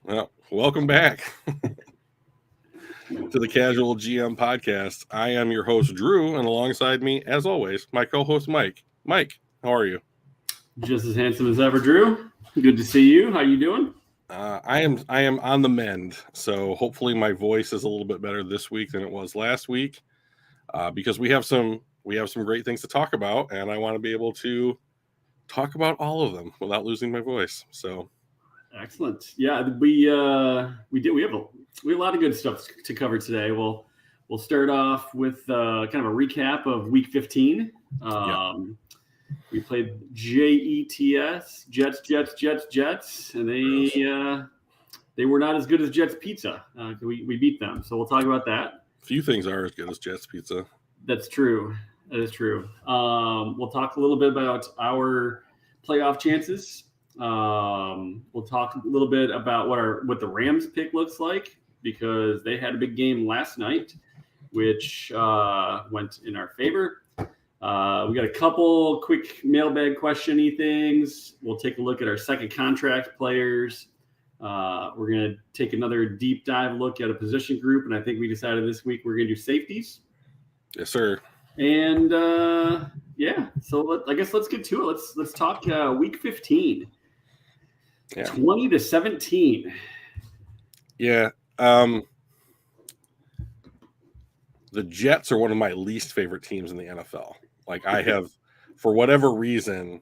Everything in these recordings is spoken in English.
Well, welcome back to the Casual GM podcast. I am your host, Drew, and alongside me, as always, my co-host, Mike. Mike, how are you? Just as handsome as ever, Drew. Good to see you. How you doing? I am on the mend, so hopefully my voice is a little bit better this week than it was last week, because we have some great things to talk about, and I want to be able to talk about all of them without losing my voice. So Excellent. Yeah, we have a lot of good stuff to cover today. We'll start off with kind of a recap of Week 15. yeah, We played Jets, and gross. they were not as good as Jets Pizza. We beat them, so we'll talk about that. Few things are as good as Jets Pizza. That's true. That is true. We'll talk a little bit about our playoff chances. We'll talk a little bit about what the Rams pick looks like because they had a big game last night, which went in our favor. We got a couple quick mailbag questiony things. We'll take a look at our second contract players. We're going to take another deep dive look at a position group, and I think we decided this week we're going to do safeties. Yes, sir. And yeah, so I guess let's get to it. Let's talk Week 15, Yeah. 20-17. Yeah. The Jets are one of my least favorite teams in the NFL. Like I have, for whatever reason,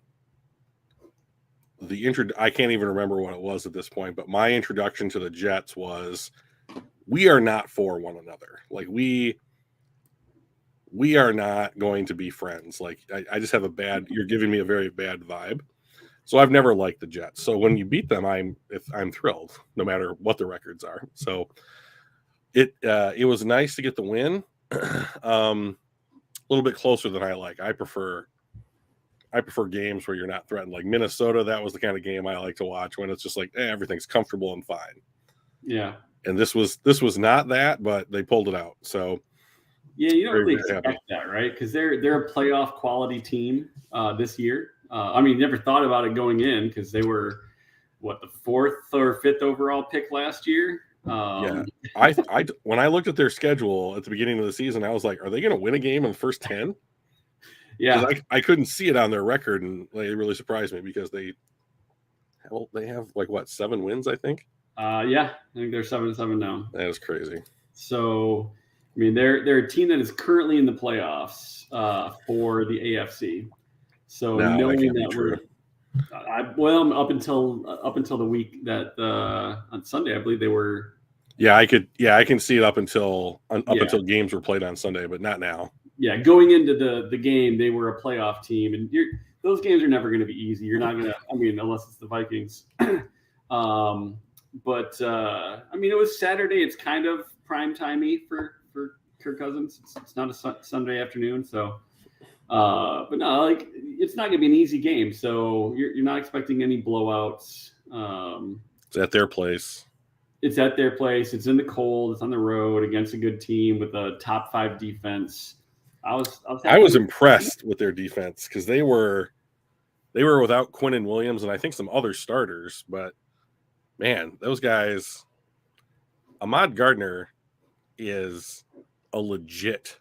I can't even remember what it was at this point, but my introduction to the Jets was we are not for one another. Like we are not going to be friends. Like I just have you're giving me a very bad vibe. So I've never liked the Jets. So when you beat them, I'm thrilled, no matter what the records are. So it was nice to get the win. A little bit closer than I like. I prefer games where you're not threatened. Like Minnesota, that was the kind of game I like to watch when it's just like everything's comfortable and fine. Yeah. And this was not that, but they pulled it out. So yeah, you don't very, really very expect happy. that, right? Because they're a playoff quality team this year. I mean, never thought about it going in because they were the 4th or 5th overall pick last year. Yeah, I when I looked at their schedule at the beginning of the season, I was like, are they going to win a game in the first 10? Yeah. Because I couldn't see it on their record, and they really surprised me because they have like what 7 wins, I think. Yeah, I think they're 7-7 now. That is crazy. So, I mean, they're a team that is currently in the playoffs for the AFC. So No, that knowing can't be that true. up until the week that on Sunday, I believe they were. Yeah, I can see it up until games were played on Sunday, but not now. Yeah, going into the game, they were a playoff team, and those games are never going to be easy. You're not gonna, I mean, unless it's the Vikings. But I mean, it was Saturday. It's kind of prime timey for Kirk Cousins. It's not a Sunday afternoon, so. But no, like it's not going to be an easy game, so you're not expecting any blowouts. It's at their place. It's at their place. It's in the cold. It's on the road against a good team with a top 5 defense. I was impressed with their defense because they were without Quinnen Williams and I think some other starters, but man, those guys. Ahmad Gardner is a legit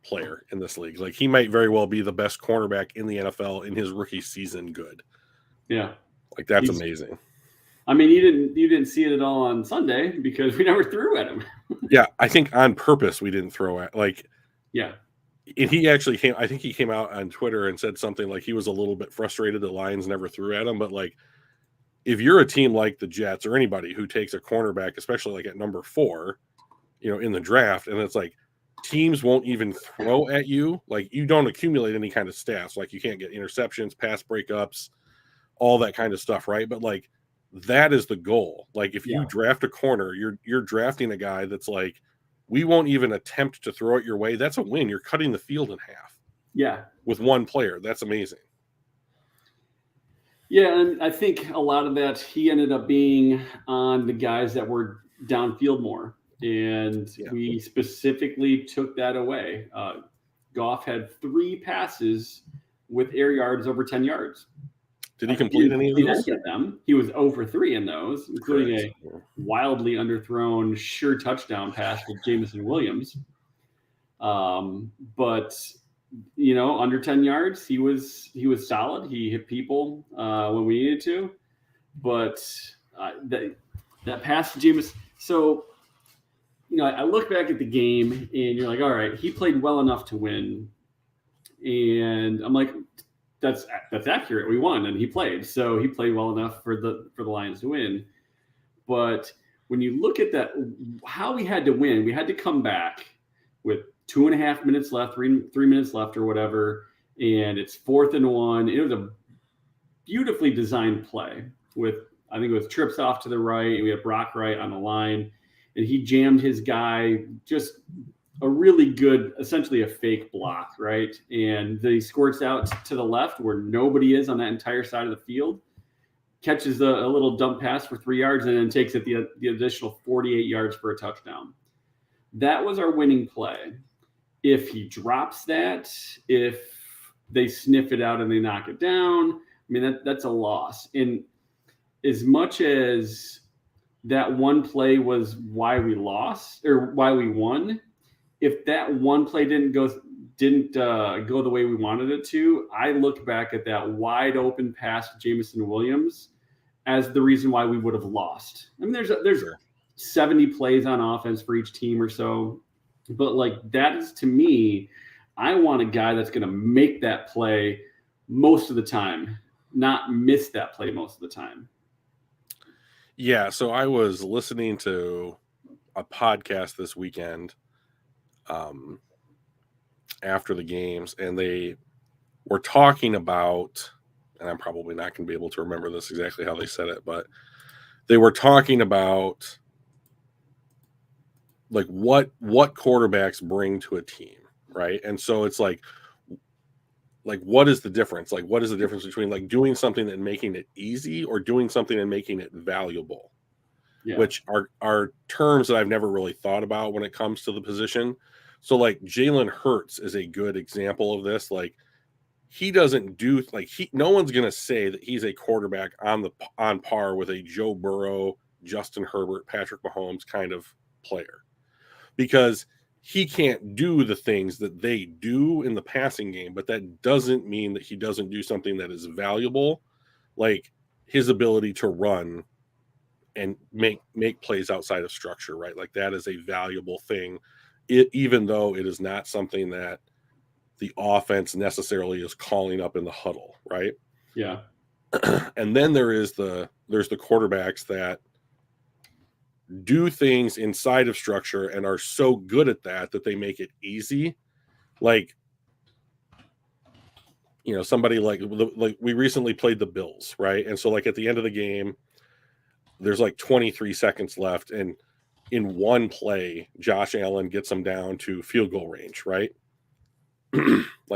player in this league. Like he might very well be the best cornerback in the NFL in his rookie season. Good. Yeah. Like that's amazing. I mean, you didn't see it at all on Sunday because we never threw at him. Yeah, I think on purpose we didn't throw at Yeah. And he actually came out on Twitter and said something like he was a little bit frustrated that Lions never threw at him, but like if you're a team like the Jets or anybody who takes a cornerback, especially like at number 4, in the draft, and it's like teams won't even throw at you, like you don't accumulate any kind of stats, like you can't get interceptions, pass breakups, all that kind of stuff, right? But like that is the goal. Like if you draft a corner, you're drafting a guy that's like, we won't even attempt to throw it your way. That's a win. You're cutting the field in half. Yeah. With one player. That's amazing. Yeah, and I think a lot of that he ended up being on the guys that were downfield more. And we specifically took that away. Goff had 3 passes with air yards over 10 yards. Did he complete any of He those? didn't get them. He was 0 for 3 in those, including Correct. a wildly underthrown sure touchdown pass with Jameson Williams. But under 10 yards, he was solid. He hit people when we needed to. But that pass to Jameson. So, I look back at the game, and you're like, all right, he played well enough to win. And I'm like, that's accurate. We won, and he played. So he played well enough for the Lions to win. But when you look at that, how we had to win, we had to come back with 2.5 minutes left, 3 minutes left, or whatever, and it's 4th and 1. It was a beautifully designed play with, I think it was trips off to the right, and we had Brock Wright on the line, and he jammed his guy, just a really good, essentially a fake block, right? And then he squirts out to the left where nobody is on that entire side of the field, catches a little dump pass for 3 yards, and then takes it the additional 48 yards for a touchdown. That was our winning play. If he drops that, if they sniff it out and they knock it down, I mean, that's a loss. And as much as that one play was why we lost or why we won, if that one play didn't go the way we wanted it to, I look back at that wide open pass to Jameson Williams as the reason why we would have lost. I mean, there's 70 plays on offense for each team or so, but that is, to me, I want a guy that's going to make that play most of the time, not miss that play most of the time. Yeah, so I was listening to a podcast this weekend after the games, and they were talking about, and I'm probably not going to be able to remember this exactly how they said it, but they were talking about what quarterbacks bring to a team, right? And so it's like what is the difference? What is the difference between doing something and making it easy or doing something and making it valuable? Yeah. Which are terms that I've never really thought about when it comes to the position. So Jalen Hurts is a good example of this. He doesn't do no one's going to say that he's a quarterback on par with a Joe Burrow, Justin Herbert, Patrick Mahomes kind of player, because he can't do the things that they do in the passing game, but that doesn't mean that he doesn't do something that is valuable, like his ability to run and make plays outside of structure, right? That is a valuable thing, even though it is not something that the offense necessarily is calling up in the huddle, right? Yeah. And then there's the quarterbacks that do things inside of structure and are so good at that they make it easy. Somebody we recently played the Bills, right? And so at the end of the game, there's 23 seconds left, and in one play, Josh Allen gets them down to field goal range, right?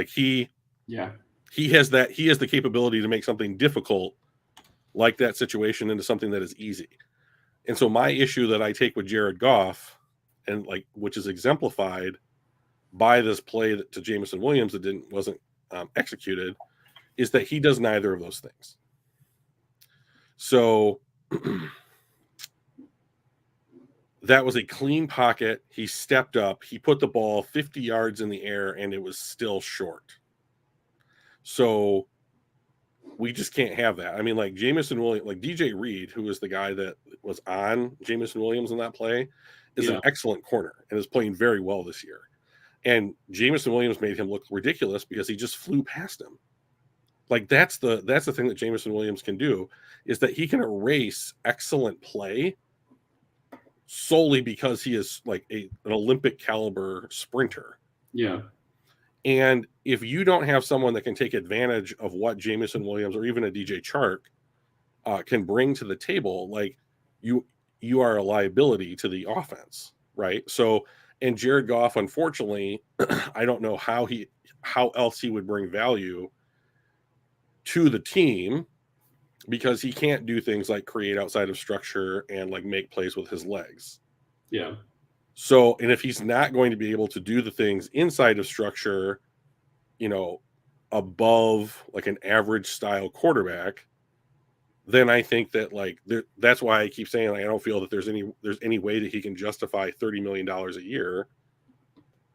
He has the capability to make something difficult like that situation into something that is easy. And so my issue that I take with Jared Goff, and which is exemplified by this play to Jameson Williams that wasn't executed, is that he does neither of those things. So that was a clean pocket. He stepped up. He put the ball 50 yards in the air, and it was still short. So we just can't have that. I mean, Jameson Williams, DJ Reed, who was the guy that was on Jameson Williams in that play, is an excellent corner and is playing very well this year. And Jameson Williams made him look ridiculous because he just flew past him. That's the thing that Jameson Williams can do, is that he can erase excellent play solely because he is an Olympic caliber sprinter. Yeah. And if you don't have someone that can take advantage of what Jameson Williams or even a DJ Chark can bring to the table, you are a liability to the offense, right? So, and Jared Goff, unfortunately, I don't know how else he would bring value to the team, because he can't do things like create outside of structure and make plays with his legs. Yeah. So, and if he's not going to be able to do the things inside of structure, above an average style quarterback, then I think that like that's why I keep saying like, I don't feel that there's any way that he can justify $30 million a year,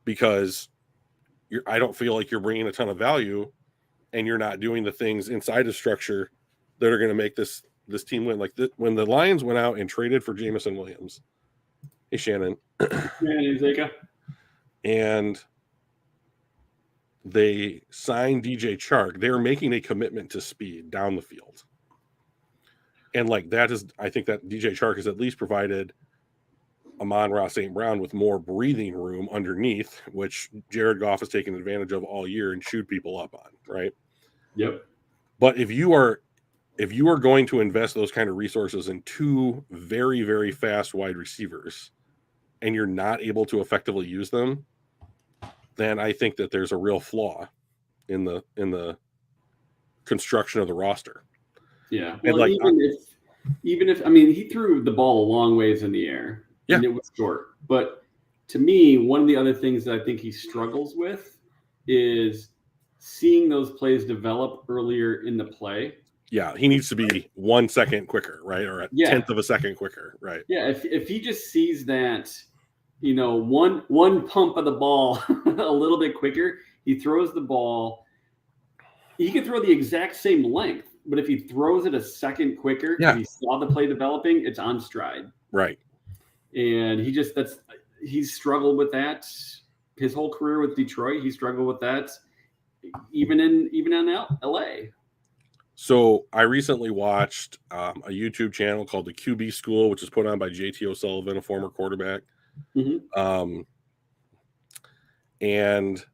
because I don't feel like you're bringing a ton of value, and you're not doing the things inside the structure that are going to make this team win. Like when the Lions went out and traded for Jameson Williams, hey Shannon, and they signed DJ Chark, they were making a commitment to speed down the field. And like that is, I think that DJ Chark has at least provided Amon-Ra St. Brown with more breathing room underneath, which Jared Goff has taken advantage of all year and chewed people up on, right? Yep. But if you are going to invest those kind of resources in two very, very fast wide receivers, and you're not able to effectively use them, then I think that there's a real flaw in the construction of the roster. Yeah. Well, like, even if I mean, he threw the ball a long ways in the air, and it was short. But to me, one of the other things that I think he struggles with is seeing those plays develop earlier in the play. Yeah, he needs to be 1 second quicker, right? Or a tenth of a second quicker, right? Yeah, if he just sees that, one pump of the ball a little bit quicker, he throws the ball. He can throw the exact same length, but if he throws it a second quicker, because he saw the play developing, it's on stride. Right. And he's struggled with that his whole career with Detroit. He struggled with that even in LA. So I recently watched a YouTube channel called the QB School, which is put on by JT O'Sullivan, a former quarterback. Mm-hmm. And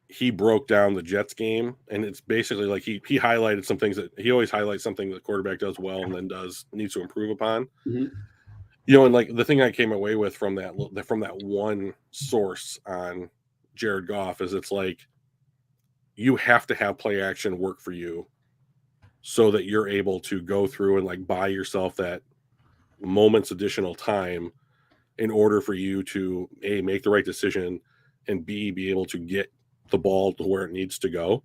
he broke down the Jets game, and it's basically like he highlighted some things that he always highlights something that the quarterback does well and then needs to improve upon. Mm-hmm. And like the thing I came away with from that one source on Jared Goff is it's like you have to have play action work for you, so that you're able to go through and like buy yourself that moment's additional time in order for you to A, make the right decision, and B, be able to get the ball to where it needs to go.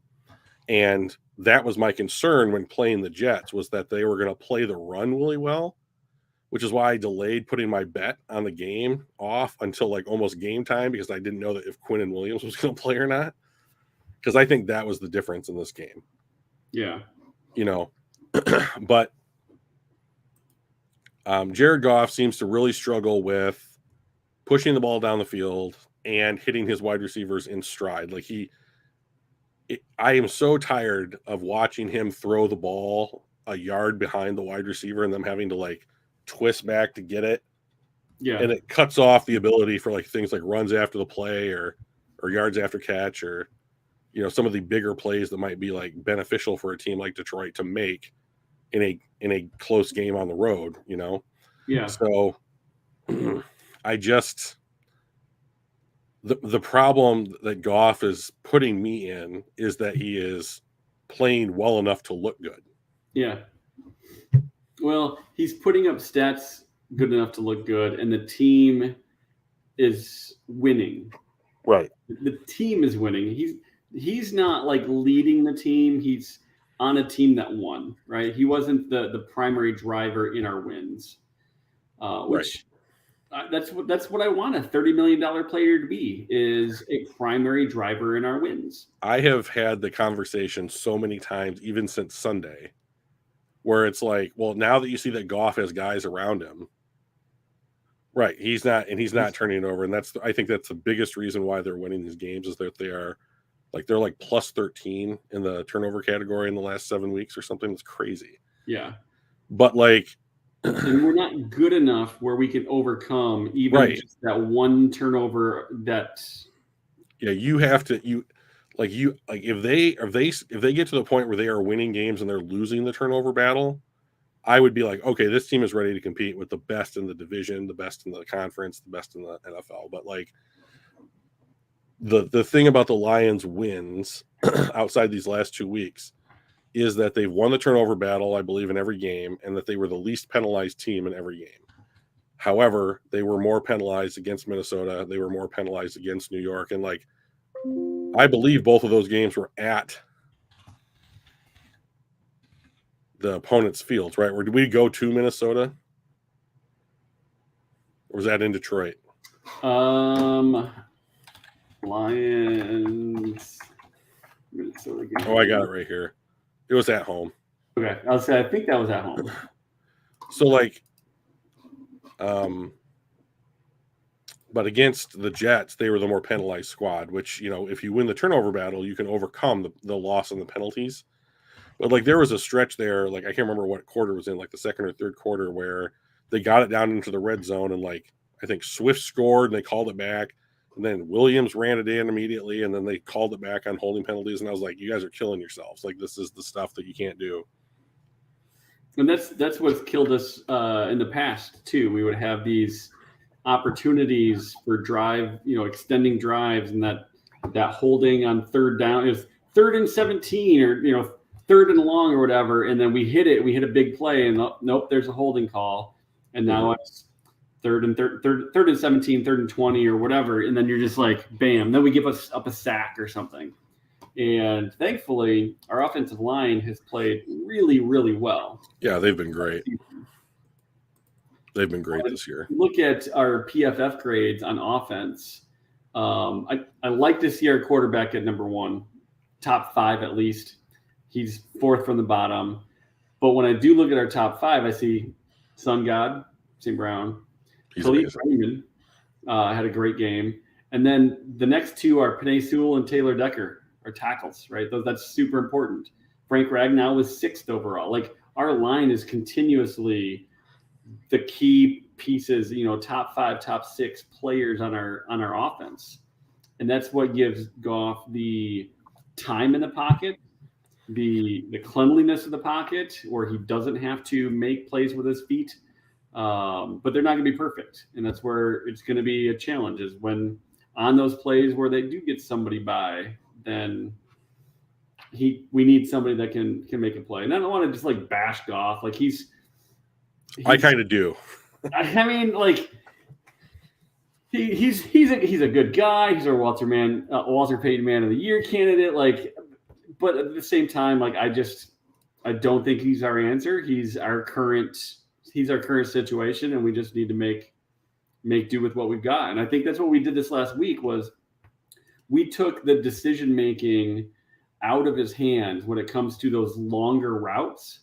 And that was my concern when playing the Jets, was that they were going to play the run really well, which is why I delayed putting my bet on the game off until like almost game time, because I didn't know that if Quinnen Williams was going to play or not, because I think that was the difference in this game. Yeah. But Jared Goff seems to really struggle with pushing the ball down the field and hitting his wide receivers in stride. Like I am so tired of watching him throw the ball a yard behind the wide receiver and them having to like twist back to get it. Yeah. And it cuts off the ability for like things like runs after the play or yards after catch, or some of the bigger plays that might be like beneficial for a team like Detroit to make in a close game on the road, Yeah. So I just the problem that Goff is putting me in is that he is playing well enough to look good. Yeah. Well, he's putting up stats good enough to look good, and the team is winning. Right. The team is winning. He's not like leading the team. He's on a team that won, right? He wasn't the primary driver in our wins, which that's what I want a $30 million player to be, is a primary driver in our wins. I have had the conversation so many times, even since Sunday, where it's like, well, now that you see that Goff has guys around him, right? He's not turning it over, and I think that's the biggest reason why they're winning these games, is that they're like plus 13 in the turnover category in the last 7 weeks or something. That's crazy. Yeah. But like, and we're not good enough where we can overcome even just that one turnover. You have to if they get to the point where they are winning games and they're losing the turnover battle, I would be like, okay, this team is ready to compete with the best in the division, the best in the conference, the best in the NFL. But like, the thing about the Lions wins outside these last 2 weeks is that they've won the turnover battle, I believe, in every game, and that they were the least penalized team in every game. However, they were more penalized against Minnesota. They were more penalized against New York. And like, I believe both of those games were at the opponent's fields, right? Or did we go to Minnesota? Or was that in Detroit? Lions. Minnesota game. Oh, I got it right here. It was at home. Okay, I think that was at home. So like, but against the Jets, they were the more penalized squad. Which, you know, if you win the turnover battle, you can overcome the loss and the penalties. But like, there was a stretch there, like I can't remember what quarter it was in, like the second or third quarter, where they got it down into the red zone, and like I think Swift scored and they called it back. And then Williams ran it in immediately, and then they called it back on holding penalties. And I was like, you guys are killing yourselves. Like, this is the stuff that you can't do. And that's what's killed us in the past too. We would have these opportunities for extending drives, and that holding on third down is 3rd and 17, or 3rd and long or whatever, and then we hit a big play, and nope, there's a holding call, and now it's 3rd and 17, 3rd and 20 or whatever, and then you're just like, bam, then we give us up a sack or something. And thankfully, our offensive line has played really, really well. Yeah, they've been great. They've been great this year. Look at our PFF grades on offense. I like to see our quarterback at number 1, top 5 at least. He's 4th from the bottom. But when I do look at our top 5, I see Sun God, St. Brown. Khalid Raymond had a great game. And then the next 2 are Penei Sewell and Taylor Decker, our tackles, right? That's super important. Frank Ragnow was 6th overall. Like, our line is continuously the key pieces, top 5, top 6 players on our offense. And that's what gives Goff the time in the pocket, the cleanliness of the pocket, where he doesn't have to make plays with his feet. But they're not going to be perfect. And that's where it's going to be a challenge, is when on those plays where they do get somebody by, then we need somebody that can make a play. And I don't want to just like bash Goff. Like he's I kind of do. I mean, like he's a good guy. He's our Walter Payton Man of the Year candidate. Like, but at the same time, like I don't think he's our answer. He's our current situation, and we just need to make do with what we've got. And I think that's what we did this last week. Was we took the decision making out of his hands when it comes to those longer routes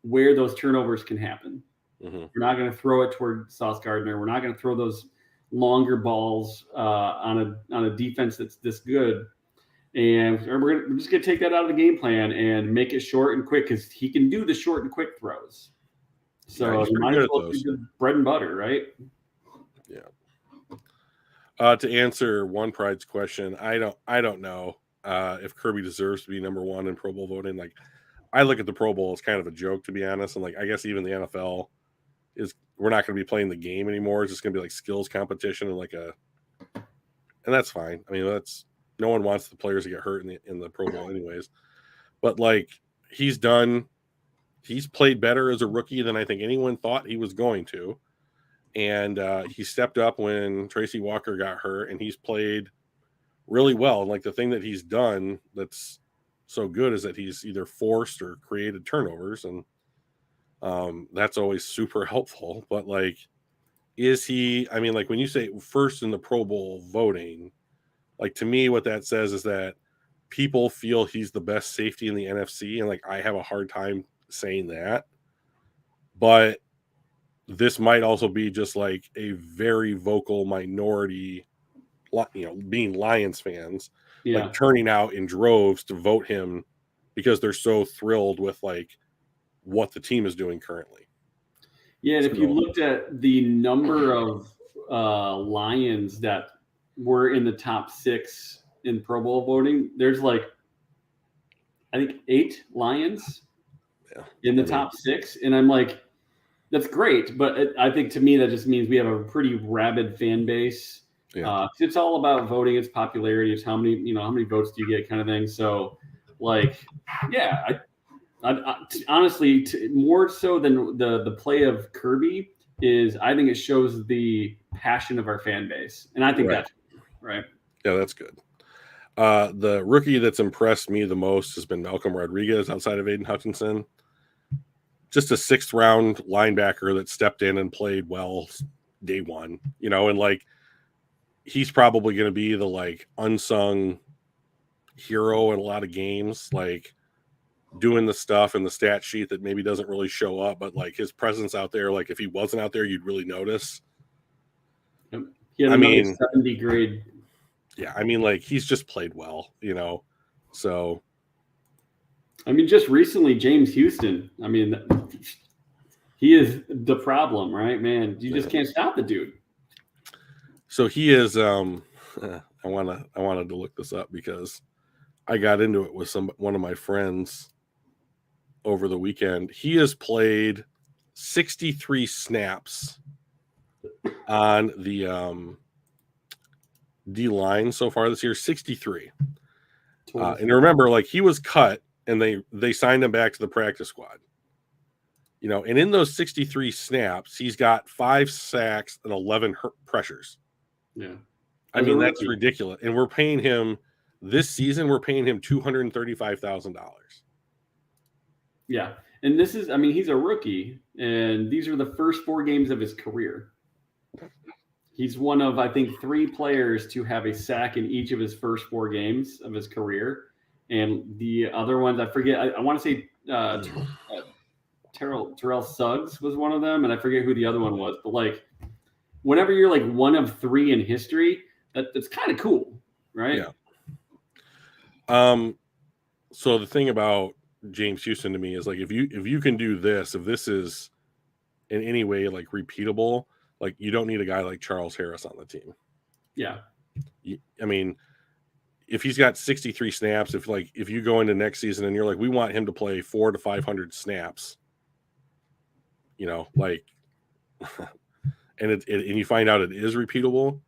where those turnovers can happen. Mm-hmm. We're not going to throw it toward Sauce Gardner. We're not going to throw those longer balls on a defense that's this good. And we're just going to take that out of the game plan and make it short and quick, because he can do the short and quick throws. So you might as well do bread and butter, right? Yeah. To answer One Pride's question, I don't know if Kirby deserves to be number 1 in Pro Bowl voting. Like, I look at the Pro Bowl as kind of a joke, to be honest. And like, I guess even the NFL we're not going to be playing the game anymore. It's just going to be like skills competition and and that's fine. I mean, no one wants the players to get hurt in the Pro Bowl anyways. But like, he's played better as a rookie than I think anyone thought he was going to. And he stepped up when Tracy Walker got hurt, and he's played really well. And like, the thing that he's done that's so good is that he's either forced or created turnovers, and that's always super helpful. But like, is he? I mean, like, when you say first in the Pro Bowl voting, like, to me, what that says is that people feel he's the best safety in the NFC, and like, I have a hard time saying that. But this might also be just like a very vocal minority, being Lions fans, like turning out in droves to vote him because they're so thrilled with like what the team is doing currently. Yeah, and if you looked at the number of Lions that were in the top 6 in Pro Bowl voting, there's like, I think 8 Lions in the top 6, and I'm like, that's great, but I think to me that just means we have a pretty rabid fan base. It's all about voting. It's popularity. It's how many votes do you get, kind of thing. So, like, yeah, I honestly, more so than the play of Kirby is, I think it shows the passion of our fan base, and I think that's right. Yeah, that's good. The rookie that's impressed me the most has been Malcolm Rodriguez outside of Aiden Hutchinson. just a 6th round linebacker that stepped in and played well day one, you know, and like he's probably going to be the like unsung hero in a lot of games, like doing the stuff in the stat sheet that maybe doesn't really show up, but like his presence out there, like if he wasn't out there, you'd really notice. He had another 70 grade. Yeah, I mean, like he's just played well, you know. So, I mean, just recently, James Houston. I mean, he is the problem, right, man? You just can't stop the dude. So he is. I wanted to look this up because I got into it with one of my friends over the weekend. He has played 63 snaps on the D line so far this year. 63. And remember, like he was cut and they signed him back to the practice squad. You know, and in those 63 snaps, he's got 5 sacks and 11 pressures. Yeah. I mean, that's ridiculous. And we're paying him this season, we're paying him $235,000. Yeah. And this is, I mean, he's a rookie, and these are the first 4 games of his career. He's one of, I think, 3 players to have a sack in each of his first 4 games of his career. And the other ones, I forget, I want to say Terrell Suggs was one of them, and I forget who the other one was. But, like, whenever you're, like, one of 3 in history, that's kind of cool, right? Yeah. So the thing about James Houston to me is, like, if you can do this, if this is in any way, like, repeatable, like, you don't need a guy like Charles Harris on the team. Yeah. I mean, if he's got 63 snaps, if you go into next season and you're like, we want him to play 400 to 500 snaps, you know, like, and you find out it is repeatable,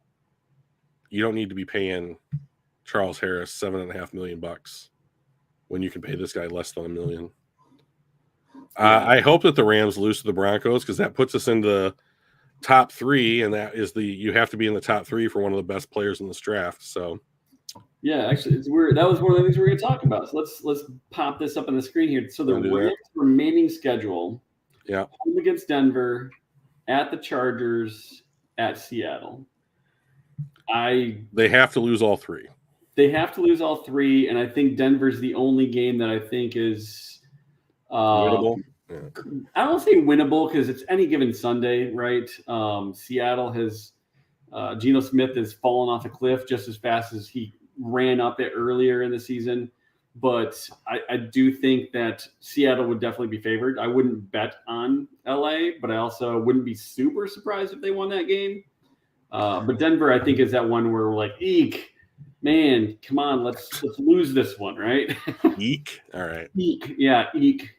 you don't need to be paying Charles Harris $7.5 million when you can pay this guy less than $1 million. I hope that the Rams lose to the Broncos, because that puts us into top 3, and that is you have to be in the top 3 for one of the best players in this draft. So, yeah, actually, it's weird. That was one of the things we were going to talk about. So let's pop this up on the screen here. So the Rams' remaining schedule: home against Denver, at the Chargers, at Seattle. They have to lose all 3. They have to lose all 3, and I think Denver's the only game that I think is winnable. I don't say winnable because it's any given Sunday, right? Seattle has Geno Smith has fallen off a cliff just as fast as he ran up it earlier in the season. But I do think that Seattle would definitely be favored. I wouldn't bet on LA, but I also wouldn't be super surprised if they won that game. But Denver, I think, is that one where we're like, eek, man, come on, let's lose this one, right? Eek. All right. Eek. Yeah, eek.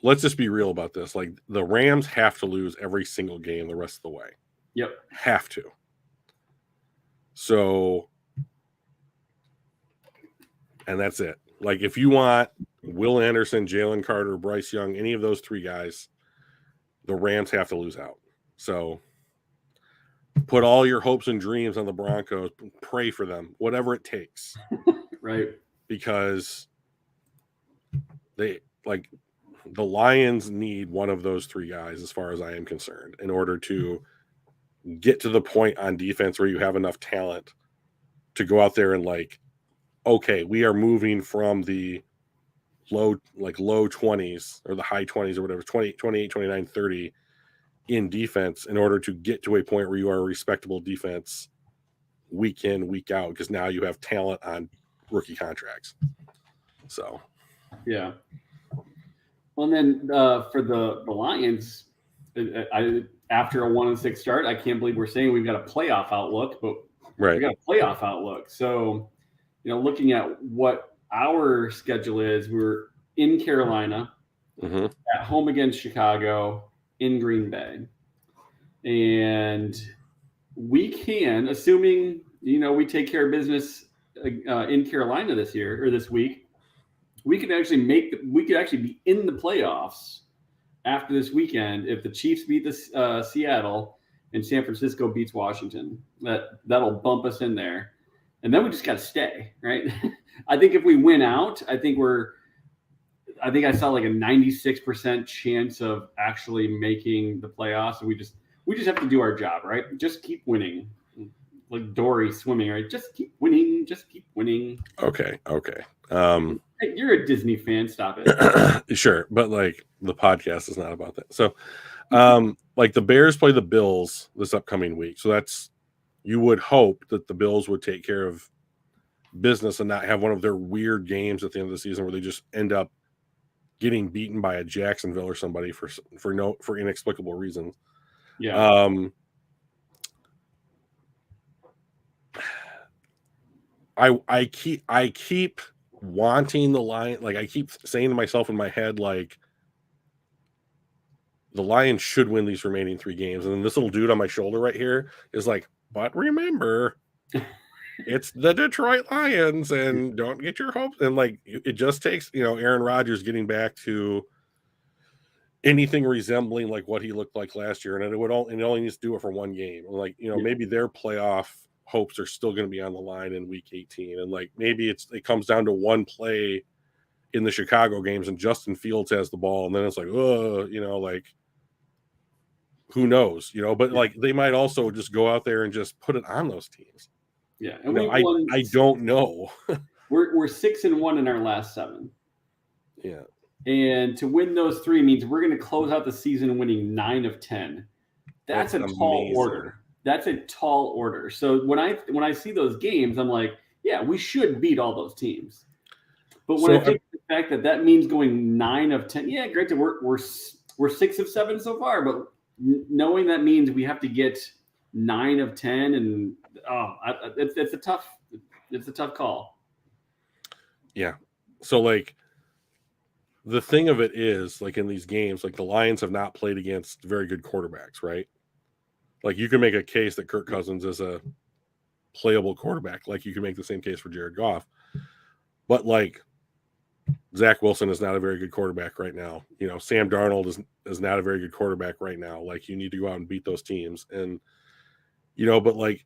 Let's just be real about this. Like, the Rams have to lose every single game the rest of the way. Yep. Have to. So, and that's it. Like, if you want Will Anderson, Jalen Carter, Bryce Young, any of those 3 guys, the Rams have to lose out. So, put all your hopes and dreams on the Broncos. Pray for them, whatever it takes. Right. Because the Lions need one of those 3 guys, as far as I am concerned, in order to get to the point on defense where you have enough talent to go out there and, like, okay, we are moving from the low 20s or the high 20s or whatever, 20, 28, 29, 30 in defense, in order to get to a point where you are a respectable defense week in, week out, because now you have talent on rookie contracts. So, yeah. Well, and then for the Lions, after a 1-6 start, I can't believe we're saying we've got a playoff outlook, but we got a playoff outlook. So, you know, looking at what our schedule is, we're in Carolina, at home against Chicago, in Green Bay. And we can, assuming, you know, we take care of business in Carolina this week, we could actually be in the playoffs after this weekend if the Chiefs beat the Seattle and San Francisco beats Washington. That'll bump us in there. And then we just got to stay, right? I think if we win out, I think we're I think I saw like a 96% chance of actually making the playoffs. And we just have to do our job, right? Just keep winning. Like Dory swimming, right? Just keep winning. Just keep winning. Okay. Hey, you're a Disney fan. Stop it. Sure, but like the podcast is not about that. So, like the Bears play the Bills this upcoming week. So that's, you would hope that the Bills would take care of business and not have one of their weird games at the end of the season where they just end up getting beaten by a Jacksonville or somebody for inexplicable reasons. Yeah. I keep wanting the Lions, like I keep saying to myself in my head, like the Lions should win these remaining 3 games. And then this little dude on my shoulder right here is like, but remember, it's the Detroit Lions and don't get your hopes. And like, it just takes, Aaron Rodgers getting back to anything resembling like what he looked like last year. And it only needs to do it for 1 game. Like, maybe their playoff hopes are still going to be on the line in week 18. And like, maybe it comes down to 1 play in the Chicago games and Justin Fields has the ball. And then it's like, like, who knows, but like they might also just go out there and just put it on those teams. Yeah. And I don't know. We're 6-1 in our last 7. Yeah. And to win those 3 means we're going to close out the season winning 9 of 10. That's a tall order. That's a tall order. So when I see those games, I'm like, yeah, we should beat all those teams. But when I think the fact that means going 9 of 10, yeah, great. We're 6 of 7 so far, but knowing that means we have to get 9 of 10, and it's a tough call. Yeah. So like the thing of it is, like in these games, like the Lions have not played against very good quarterbacks, right? Like you can make a case that Kirk Cousins is a playable quarterback. Like you can make the same case for Jared Goff. But like Zach Wilson is not a very good quarterback right now. Sam Darnold is not a very good quarterback right now. Like you need to go out and beat those teams. And, but like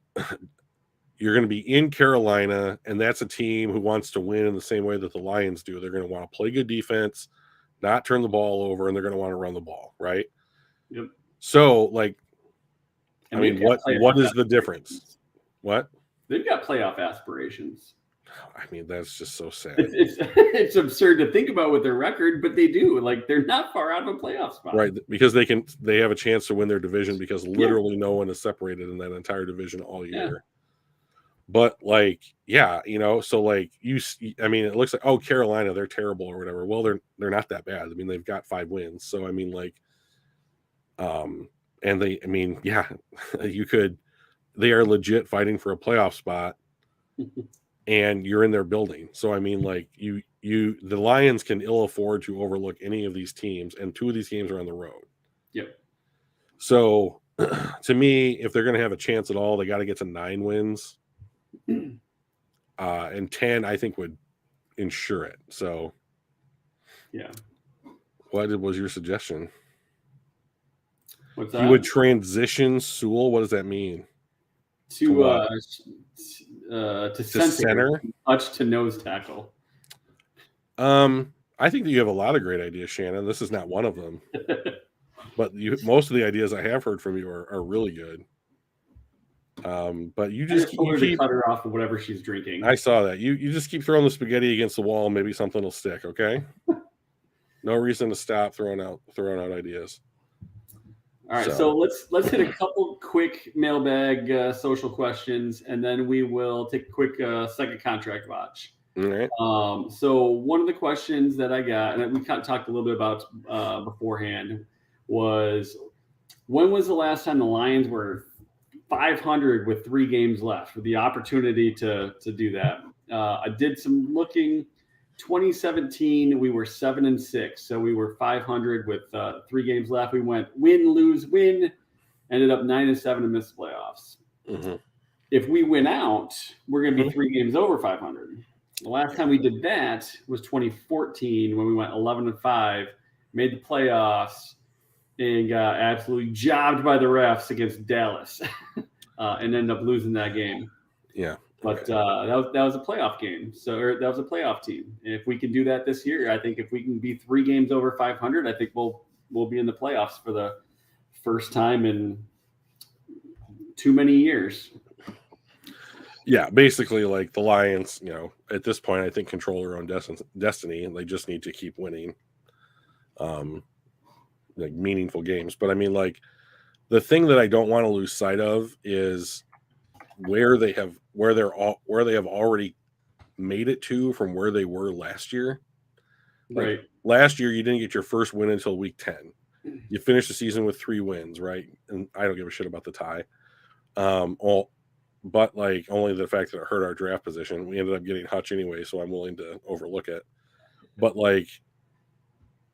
you're going to be in Carolina, and that's a team who wants to win in the same way that the Lions do. They're going to want to play good defense, not turn the ball over, and they're going to want to run the ball, right? Yep. So like, what is the difference? What? They've got playoff aspirations. That's just so sad. It's absurd to think about with their record, but they do. Like they're not far out of a playoff spot, right? Because they have a chance to win their division because literally no one is separated in that entire division all year. Yeah. But like, so like it looks like, oh, Carolina, they're terrible or whatever. Well, they're not that bad. They've got 5 wins. So and they are legit fighting for a playoff spot. And you're in their building. So the Lions can ill afford to overlook any of these teams, and 2 of these games are on the road. Yep. So to me, if they're going to have a chance at all, they got to get to 9 wins. And 10, I think, would ensure it. So yeah. What was your suggestion? What's that? You would transition Sewell. What does that mean? To center, touch to nose tackle. I think that you have a lot of great ideas, Shannon. This is not one of them. But most of the ideas I have heard from you are really good. But you just keep cut her off of whatever she's drinking. I saw that. You just keep throwing the spaghetti against the wall, and maybe something will stick, okay? No reason to stop throwing out ideas. All right, so let's hit a couple quick mailbag social questions, and then we will take a quick second contract watch. All right. So one of the questions that I got, and we kind of talked a little bit about beforehand, was when was the last time the Lions were 500 with 3 games left, with the opportunity to do that? I did some looking. 2017, we were 7-6, so we were 500 with 3 games left. We went win, lose, win, ended up 9-7 and missed the playoffs. Mm-hmm. If we win out, we're going to be 3 games over 500. The last time we did that was 2014 when we went 11-5, made the playoffs, and got absolutely jobbed by the refs against Dallas, and ended up losing that game. Yeah. But that was a playoff game. So that was a playoff team. And if we can do that this year, I think if we can be 3 games over 500, I think we'll be in the playoffs for the first time in too many years. Yeah, basically, like the Lions, at this point, I think control their own destiny, and they just need to keep winning, like meaningful games. But I mean, like the thing that I don't want to lose sight of is where they have already made it to from where they were last year. Like, right. Last year, you didn't get your first win until week 10. You finished the season with 3 wins, right? And I don't give a shit about the tie. But like only the fact that it hurt our draft position. We ended up getting Hutch anyway, so I'm willing to overlook it. But like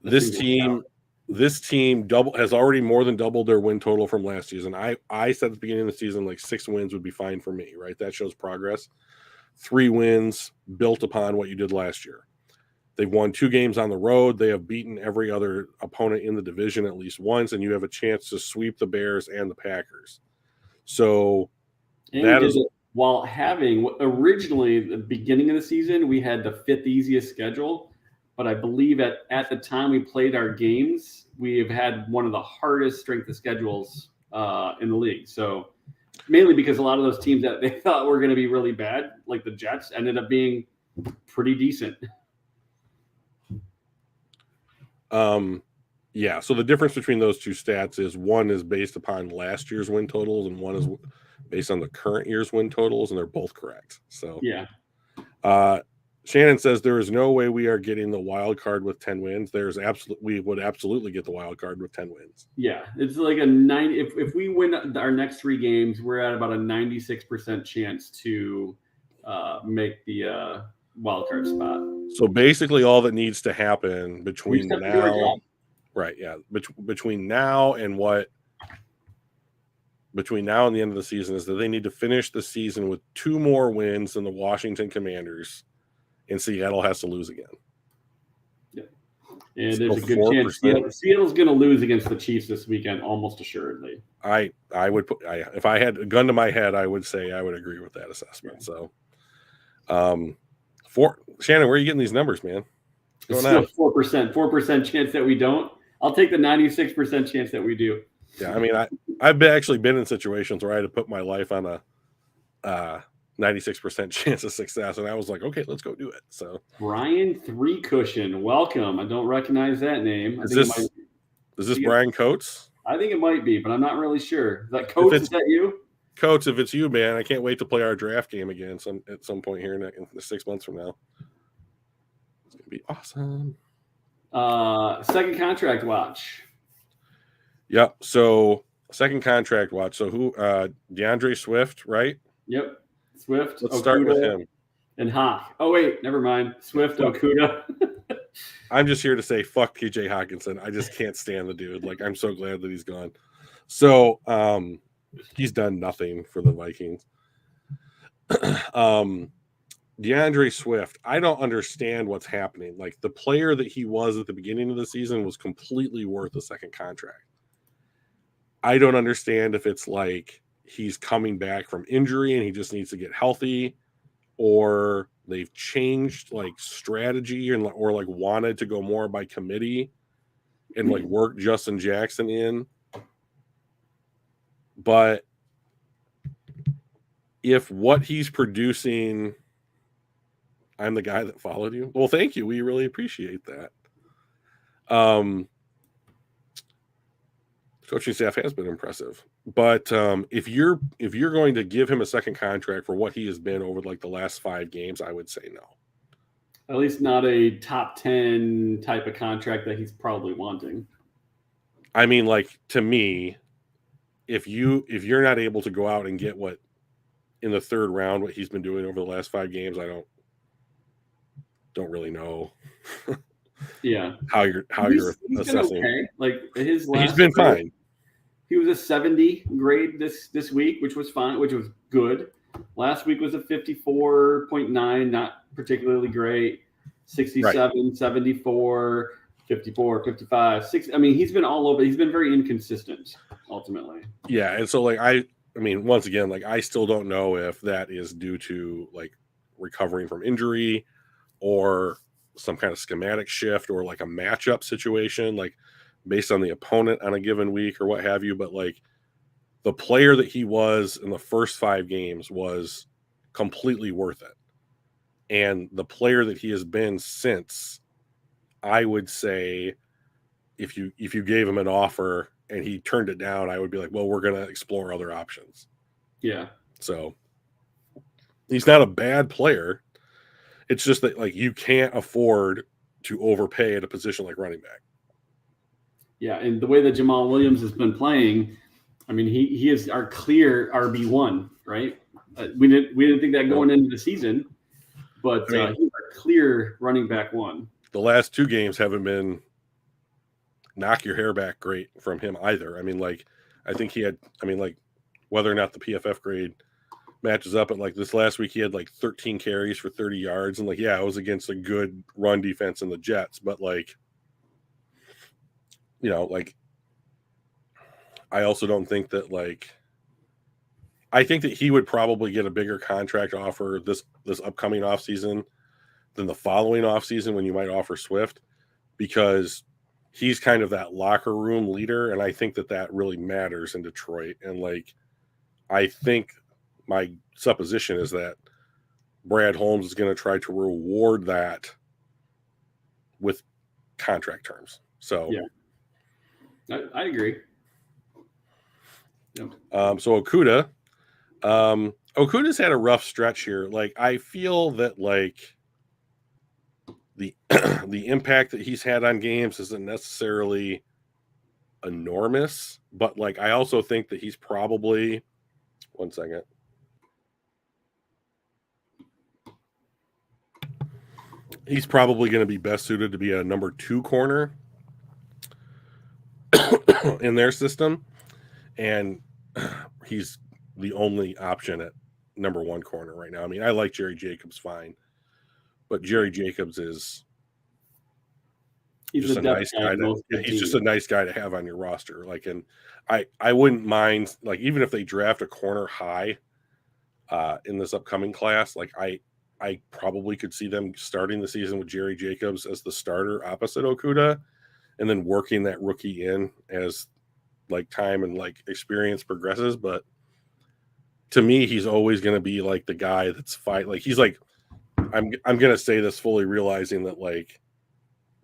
this team has already more than doubled their win total from last season. I said at the beginning of the season like 6 wins would be fine for me, right? That shows progress. 3 wins built upon what you did last year. They've won 2 games on the road. They have beaten every other opponent in the division at least once, and you have a chance to sweep the Bears and the Packers. So that is while having originally the beginning of the season, we had the 5th easiest schedule, but I believe at the time we played our games, we have had one of the hardest strength of schedules in the league. So mainly because a lot of those teams that they thought were going to be really bad, like the Jets, ended up being pretty decent. Yeah. So the difference between those 2 stats is one is based upon last year's win totals and one is based on the current year's win totals, and they're both correct. So yeah. Shannon says there is no way we are getting the wild card with 10 wins. We would absolutely get the wild card with 10 wins. Yeah, it's like a 90. If we win our next 3 games, we're at about a 96% chance to make the wild card spot. So basically, all that needs to happen between now, right? Yeah, between now and the end of the season is that they need to finish the season with 2 more wins than the Washington Commanders, and Seattle has to lose again. Yeah, and there's a good chance Seattle's going to lose against the Chiefs this weekend, almost assuredly. I would if I had a gun to my head, I would say I would agree with that assessment. So, Shannon, where are you getting these numbers, man? It's still 4% chance that we don't. I'll take the 96% chance that we do. Yeah, I mean, I've actually been in situations where I had to put my life on a 96% chance of success, and I was like, okay, let's go do it. So Brian 3 Cushion, welcome. I don't recognize that name. Is this Brian Coates? I think it might be, but I'm not really sure. Is that Coates? Is that you? Coates, if it's you, man, I can't wait to play our draft game again at some point here in 6 months from now. It's gonna be awesome. Second contract watch. Yep. So second contract watch. So who? DeAndre Swift, right? Yep. Swift. Let's start with him. And Hawk. Oh wait, never mind. Swift, Okudah. I'm just here to say fuck TJ Hawkinson. I just can't stand the dude. Like, I'm so glad that he's gone. So he's done nothing for the Vikings. DeAndre Swift, I don't understand what's happening. Like, the player that he was at the beginning of the season was completely worth a second contract. I don't understand if it's like he's coming back from injury and he just needs to get healthy, or they've changed like strategy or like wanted to go more by committee and like work Justin Jackson in. But if what he's producing, I'm the guy that followed you. Well, thank you. We really appreciate that. Coaching staff has been impressive, but if you're going to give him a second contract for what he has been over like the last 5 games, I would say no. At least not a top 10 type of contract that he's probably wanting. I mean, like, to me, if you're not able to go out and get what in the 3rd round what he's been doing over the last 5 games, I don't really know. Yeah, how you're assessing. Okay. Like his last, he's been fine. He was a 70 grade this week, which was fine, which was good. Last week was a 54.9, not particularly great. 67, right. 74, 54, 55, 6. I mean, he's been all over. He's been very inconsistent ultimately. Yeah, and so like I mean, once again, like I still don't know if that is due to like recovering from injury or some kind of schematic shift or like a matchup situation, like based on the opponent on a given week or what have you. But like the player that he was in the first 5 games was completely worth it. And the player that he has been since, I would say if you gave him an offer and he turned it down, I would be like, well, we're going to explore other options. Yeah. So he's not a bad player. It's just that like you can't afford to overpay at a position like running back. Yeah, and the way that Jamal Williams has been playing, I mean, he is our clear RB1, right? We didn't think that going into the season, but he's our clear running back 1. The last 2 games haven't been knock your hair back great from him either. I mean, like I think he had, I mean, like whether or not the PFF grade matches up, and like this last week he had like 13 carries for 30 yards, and like yeah, it was against a good run defense in the Jets, but like you know, like I also don't think that like I think that he would probably get a bigger contract offer this upcoming offseason than the following offseason when you might offer Swift, because he's kind of that locker room leader, and I think that really matters in Detroit. And like I think my supposition is that Brad Holmes is going to try to reward that with contract terms. So yeah, I agree. Yep. So Okudah, Okudah's had a rough stretch here. Like I feel that like the the impact that he's had on games isn't necessarily enormous, but like I also think that he's probably one second. He's probably going to be best suited to be a number 2 corner in their system, and he's the only option at number 1 corner right now. I mean, I like Jerry Jacobs fine, but Jerry Jacobs is just a nice guy. He's just a nice guy to have on your roster. Like, and I wouldn't mind, like, even if they draft a corner high in this upcoming class, like I probably could see them starting the season with Jerry Jacobs as the starter opposite Okudah, and then working that rookie in as like time and like experience progresses. But to me, he's always going to be like the guy that's fight. Like he's like, I'm going to say this fully realizing that like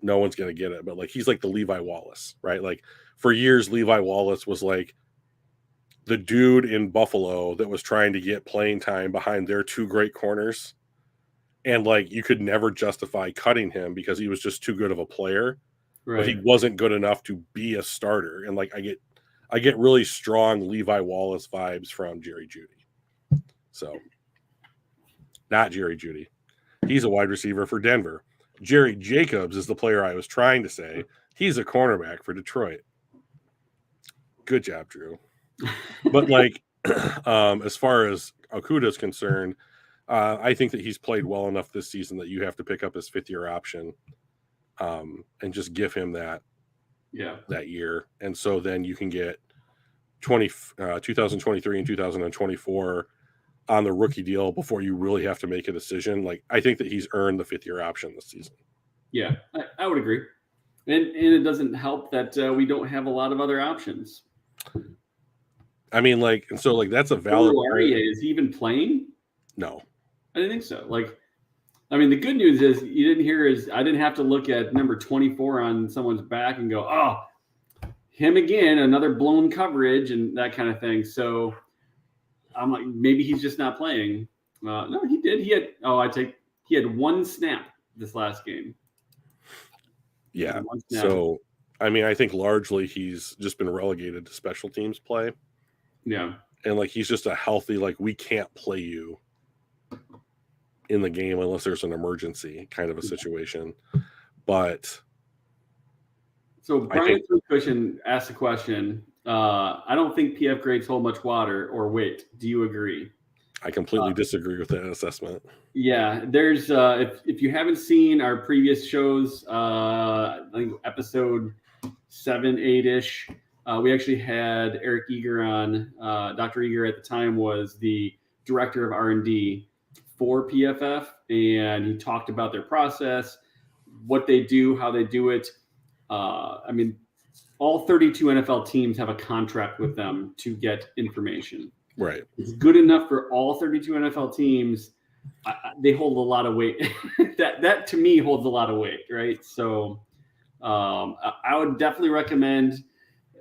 no one's going to get it, but like he's like the Levi Wallace, right? Like for years, Levi Wallace was like the dude in Buffalo that was trying to get playing time behind their 2 great corners. And like you could never justify cutting him because he was just too good of a player. Right. But he wasn't good enough to be a starter. And like I get really strong Levi Wallace vibes from Jerry Jeudy. So not Jerry Jeudy. He's a wide receiver for Denver. Jerry Jacobs is the player I was trying to say. He's a cornerback for Detroit. Good job, Drew. But like as far as Okudah is concerned, I think that he's played well enough this season that you have to pick up his 5th-year option and just give him that year. And so then you can get 2023 and 2024 on the rookie deal before you really have to make a decision. Like I think that he's earned the 5th-year option this season. Yeah, I would agree. And it doesn't help that we don't have a lot of other options. I mean, like, and so like that's a valid. Is he even playing? No. I didn't think so. Like, I mean, the good news is you didn't hear I didn't have to look at number 24 on someone's back and go, oh, him again, another blown coverage and that kind of thing. So I'm like, maybe he's just not playing. No, he did. He had 1 snap this last game. Yeah. So, I mean, I think largely he's just been relegated to special teams play. Yeah. And like, he's just a healthy, like, we can't play you in the game unless there's an emergency kind of a situation. But so Brian Cushion asked a question. I don't think PF grades hold much water or weight. Do you agree? I completely disagree with that assessment. Yeah, there's if you haven't seen our previous shows, I think episode 7, 8-ish, We actually had Eric Eager on. Dr. Eager at the time was the director of R&D for PFF, and he talked about their process, what they do, how they do it. I mean, all 32 NFL teams have a contract with them to get information. Right. It's good enough for all 32 NFL teams. They hold a lot of weight. that to me holds a lot of weight, right? So I would definitely recommend.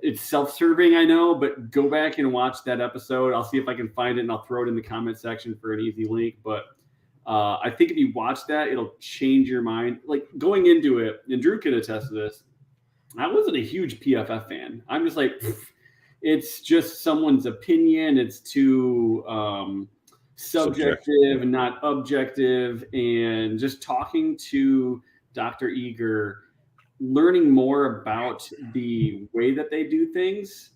It's self-serving, I know, but go back and watch that episode. I'll see if I can find it, and I'll throw it in the comment section for an easy link. But I think if you watch that, it'll change your mind. Like going into it, and Drew can attest to this, I wasn't a huge PFF fan. I'm just like, it's just someone's opinion. It's too subjective and not objective. And just talking to Dr. Eager, learning more about the way that they do things,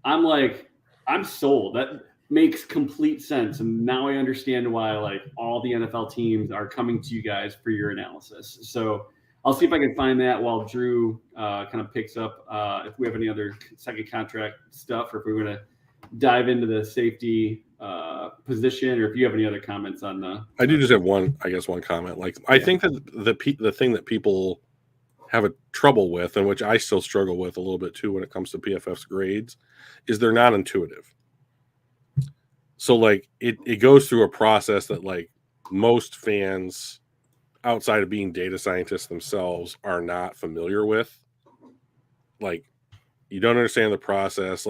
I'm like, I'm sold. That makes complete sense. And now I understand why like all the NFL teams are coming to you guys for your analysis. So I'll see if I can find that while Drew kind of picks up if we have any other second contract stuff, or if we're going to dive into the safety position, or if you have any other comments on the. I do just have one comment. Like, I think that the thing that people have a trouble with, and which I still struggle with a little bit too when it comes to PFF's grades, is they're not intuitive. So like it goes through a process that like most fans outside of being data scientists themselves are not familiar with. Like, you don't understand the process,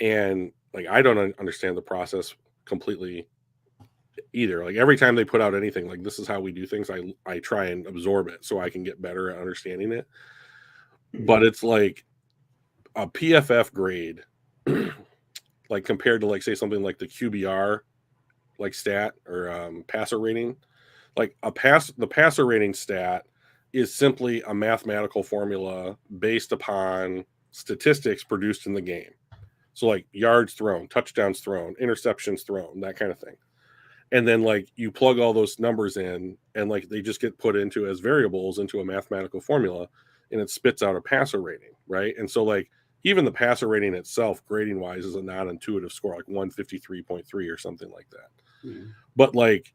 and I don't understand the process completely either. Like, every time they put out anything, like, this is how we do things, I try and absorb it so I can get better at understanding it. But it's like a PFF grade, like compared to like say something like the QBR, like stat or passer rating, like the passer rating stat is simply a mathematical formula based upon statistics produced in the game. So like yards thrown, touchdowns thrown, interceptions thrown, that kind of thing. And then like you plug all those numbers in, and like they just get put into as variables into a mathematical formula, and it spits out a passer rating, right? And so like even the passer rating itself, grading wise, is a non-intuitive score, like 153.3 or something like that. Mm. But like,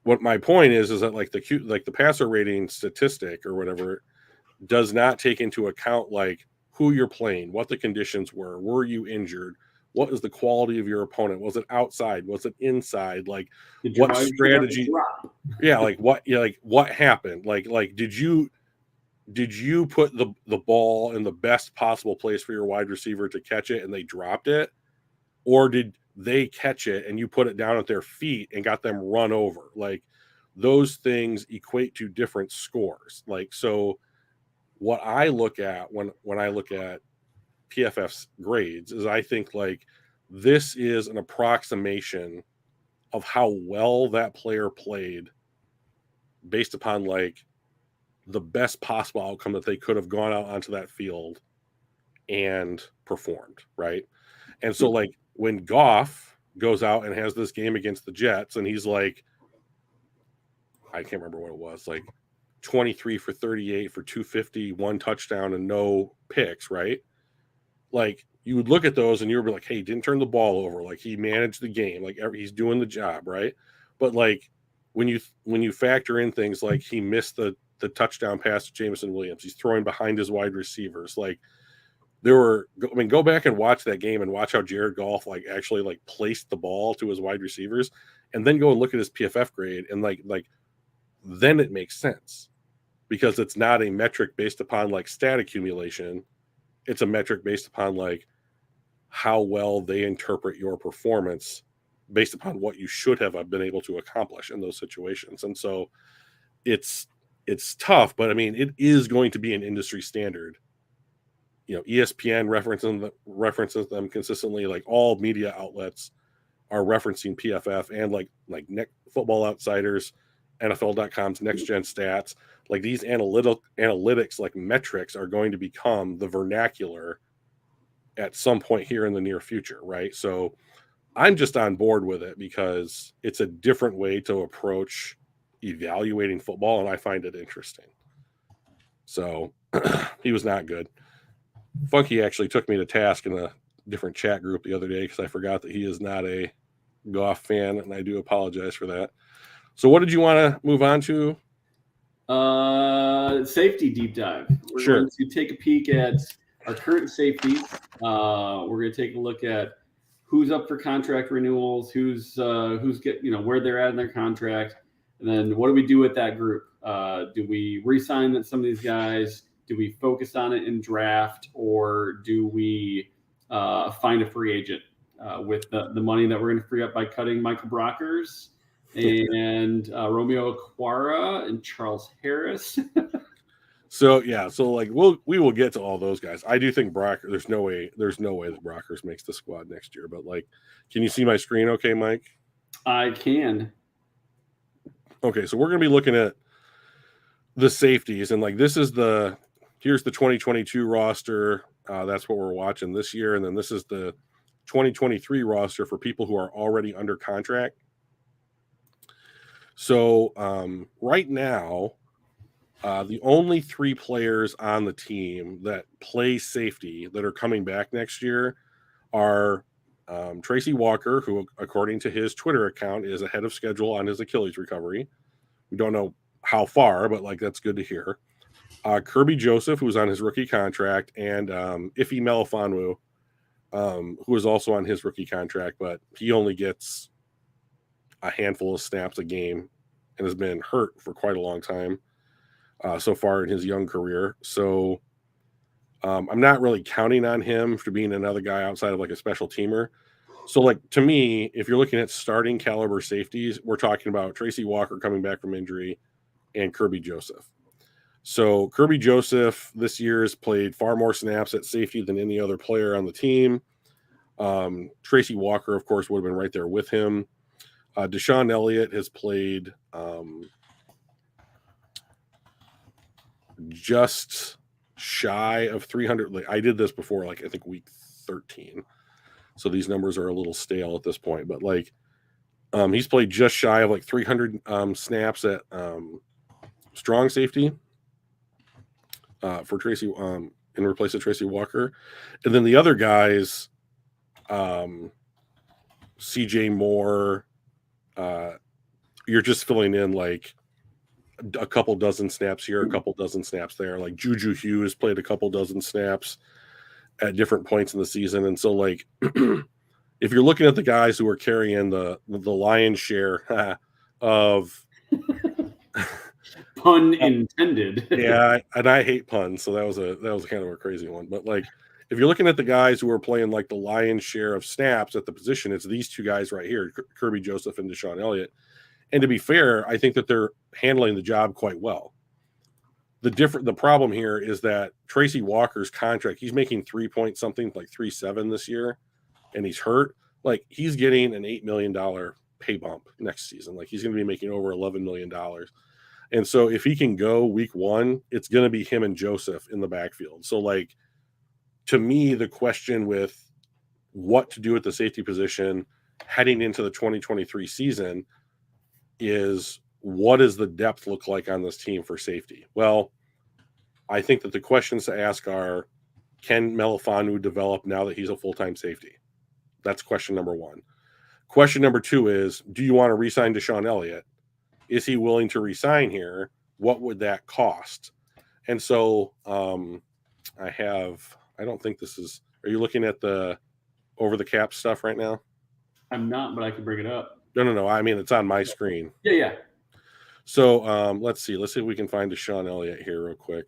what my point is that like the passer rating statistic or whatever does not take into account like who you're playing, what the conditions were you injured, what is the quality of your opponent, was it outside, was it inside, like what strategy, like what happened, like did you put the ball in the best possible place for your wide receiver to catch it and they dropped it, or did they catch it and you put it down at their feet and got them run over? Like, those things equate to different scores. Like, so what I look at when I look at PFF's grades is I think like this is an approximation of how well that player played based upon like the best possible outcome that they could have gone out onto that field and performed, right? And so like when Goff goes out and has this game against the Jets and he's like, I can't remember what it was, like 23 for 38 for 250, one touchdown and no picks, right? Like, you would look at those and you would be like, hey, he didn't turn the ball over, like he managed the game, like he's doing the job, right? But like when you factor in things like he missed the touchdown pass to Jameson Williams, he's throwing behind his wide receivers, like go back and watch that game and watch how Jared Goff like actually like placed the ball to his wide receivers, and then go and look at his PFF grade, and like then it makes sense, because it's not a metric based upon like stat accumulation. It's a metric based upon like how well they interpret your performance based upon what you should have been able to accomplish in those situations. And so it's tough, but I mean, it is going to be an industry standard. You know, ESPN references them consistently. Like, all media outlets are referencing PFF, and like Football Outsiders, NFL.com's Next Gen Stats. Like, these analytics, like metrics, are going to become the vernacular at some point here in the near future, right? So I'm just on board with it because it's a different way to approach evaluating football, and I find it interesting. So he was not good. Funky actually took me to task in a different chat group the other day because I forgot that he is not a Goff fan, and I do apologize for that. So what did you want to move on to? Safety deep dive. We're Sure. going to take a peek at our current safeties. We're going to take a look at who's up for contract renewals, who's where they're at in their contract, and then what do we do with that group? Do we re-sign some of these guys? Do we focus on it in draft, or do we find a free agent with the money that we're going to free up by cutting Michael Brockers and Romeo Aquara and Charles Harris? So like we will get to all those guys. I do think Brocker. There's no way that Brockers makes the squad next year. But like, can you see my screen? Okay, Mike. I can. Okay, so we're gonna be looking at the safeties, and like here's the 2022 roster. That's what we're watching this year, and then this is the 2023 roster for people who are already under contract. So right now, the only 3 players on the team that play safety that are coming back next year are Tracy Walker, who, according to his Twitter account, is ahead of schedule on his Achilles recovery. We don't know how far, but like that's good to hear. Kirby Joseph, who's on his rookie contract, and Ife Melifonwu, who is also on his rookie contract, but he only gets a handful of snaps a game and has been hurt for quite a long time so far in his young career. So I'm not really counting on him for being another guy outside of like a special teamer. So like to me, if you're looking at starting caliber safeties, we're talking about Tracy Walker coming back from injury and Kirby Joseph. So Kirby Joseph this year has played far more snaps at safety than any other player on the team. Tracy Walker, of course, would have been right there with him. Deshaun Elliott has played just shy of 300. Like I did this before, like I think week 13. So these numbers are a little stale at this point, but like he's played just shy of like 300 snaps at strong safety for Tracy in replace of Tracy Walker. And then the other guys, CJ Moore, you're just filling in like a couple dozen snaps here, a couple dozen snaps there. Like Juju Hughes played a couple dozen snaps at different points in the season. And so like if you're looking at the guys who are carrying the lion's share of pun intended. Yeah, and I hate puns, so that was kind of a crazy one. But like if you're looking at the guys who are playing like the lion's share of snaps at the position, it's these 2 guys right here, Kirby Joseph and Deshaun Elliott. And to be fair, I think that they're handling the job quite well. The problem here is that Tracy Walker's contract, he's making 3 point something, like 3.7 this year, and he's hurt. Like he's getting an $8 million pay bump next season. Like he's going to be making over $11 million. And so if he can go week 1, it's going to be him and Joseph in the backfield. So like to me, the question with what to do at the safety position heading into the 2023 season is what does the depth look like on this team for safety? Well, I think that the questions to ask are, can Melifonwu develop now that he's a full-time safety? That's question number 1. Question number 2 is, do you want to re-sign Deshaun Elliott? Is he willing to re-sign here? What would that cost? And so I don't think this is, are you looking at the over the cap stuff right now? I'm not, but I can bring it up. No. I mean, it's on my screen. Yeah. So let's see if we can find Deshaun Elliott here real quick.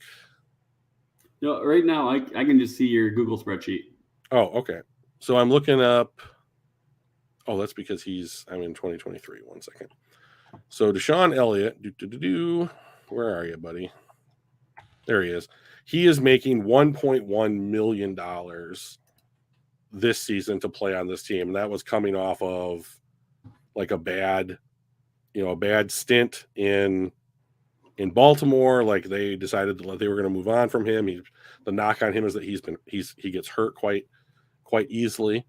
No, right now I can just see your Google spreadsheet. Oh, okay. So I'm looking up. Oh, that's because I'm in 2023. 1 second. So Deshaun Elliott, where are you, buddy? There he is. He is making $1.1 million this season to play on this team. And that was coming off of like a bad stint in Baltimore. Like they decided they were going to move on from him. The knock on him is that he gets hurt quite easily.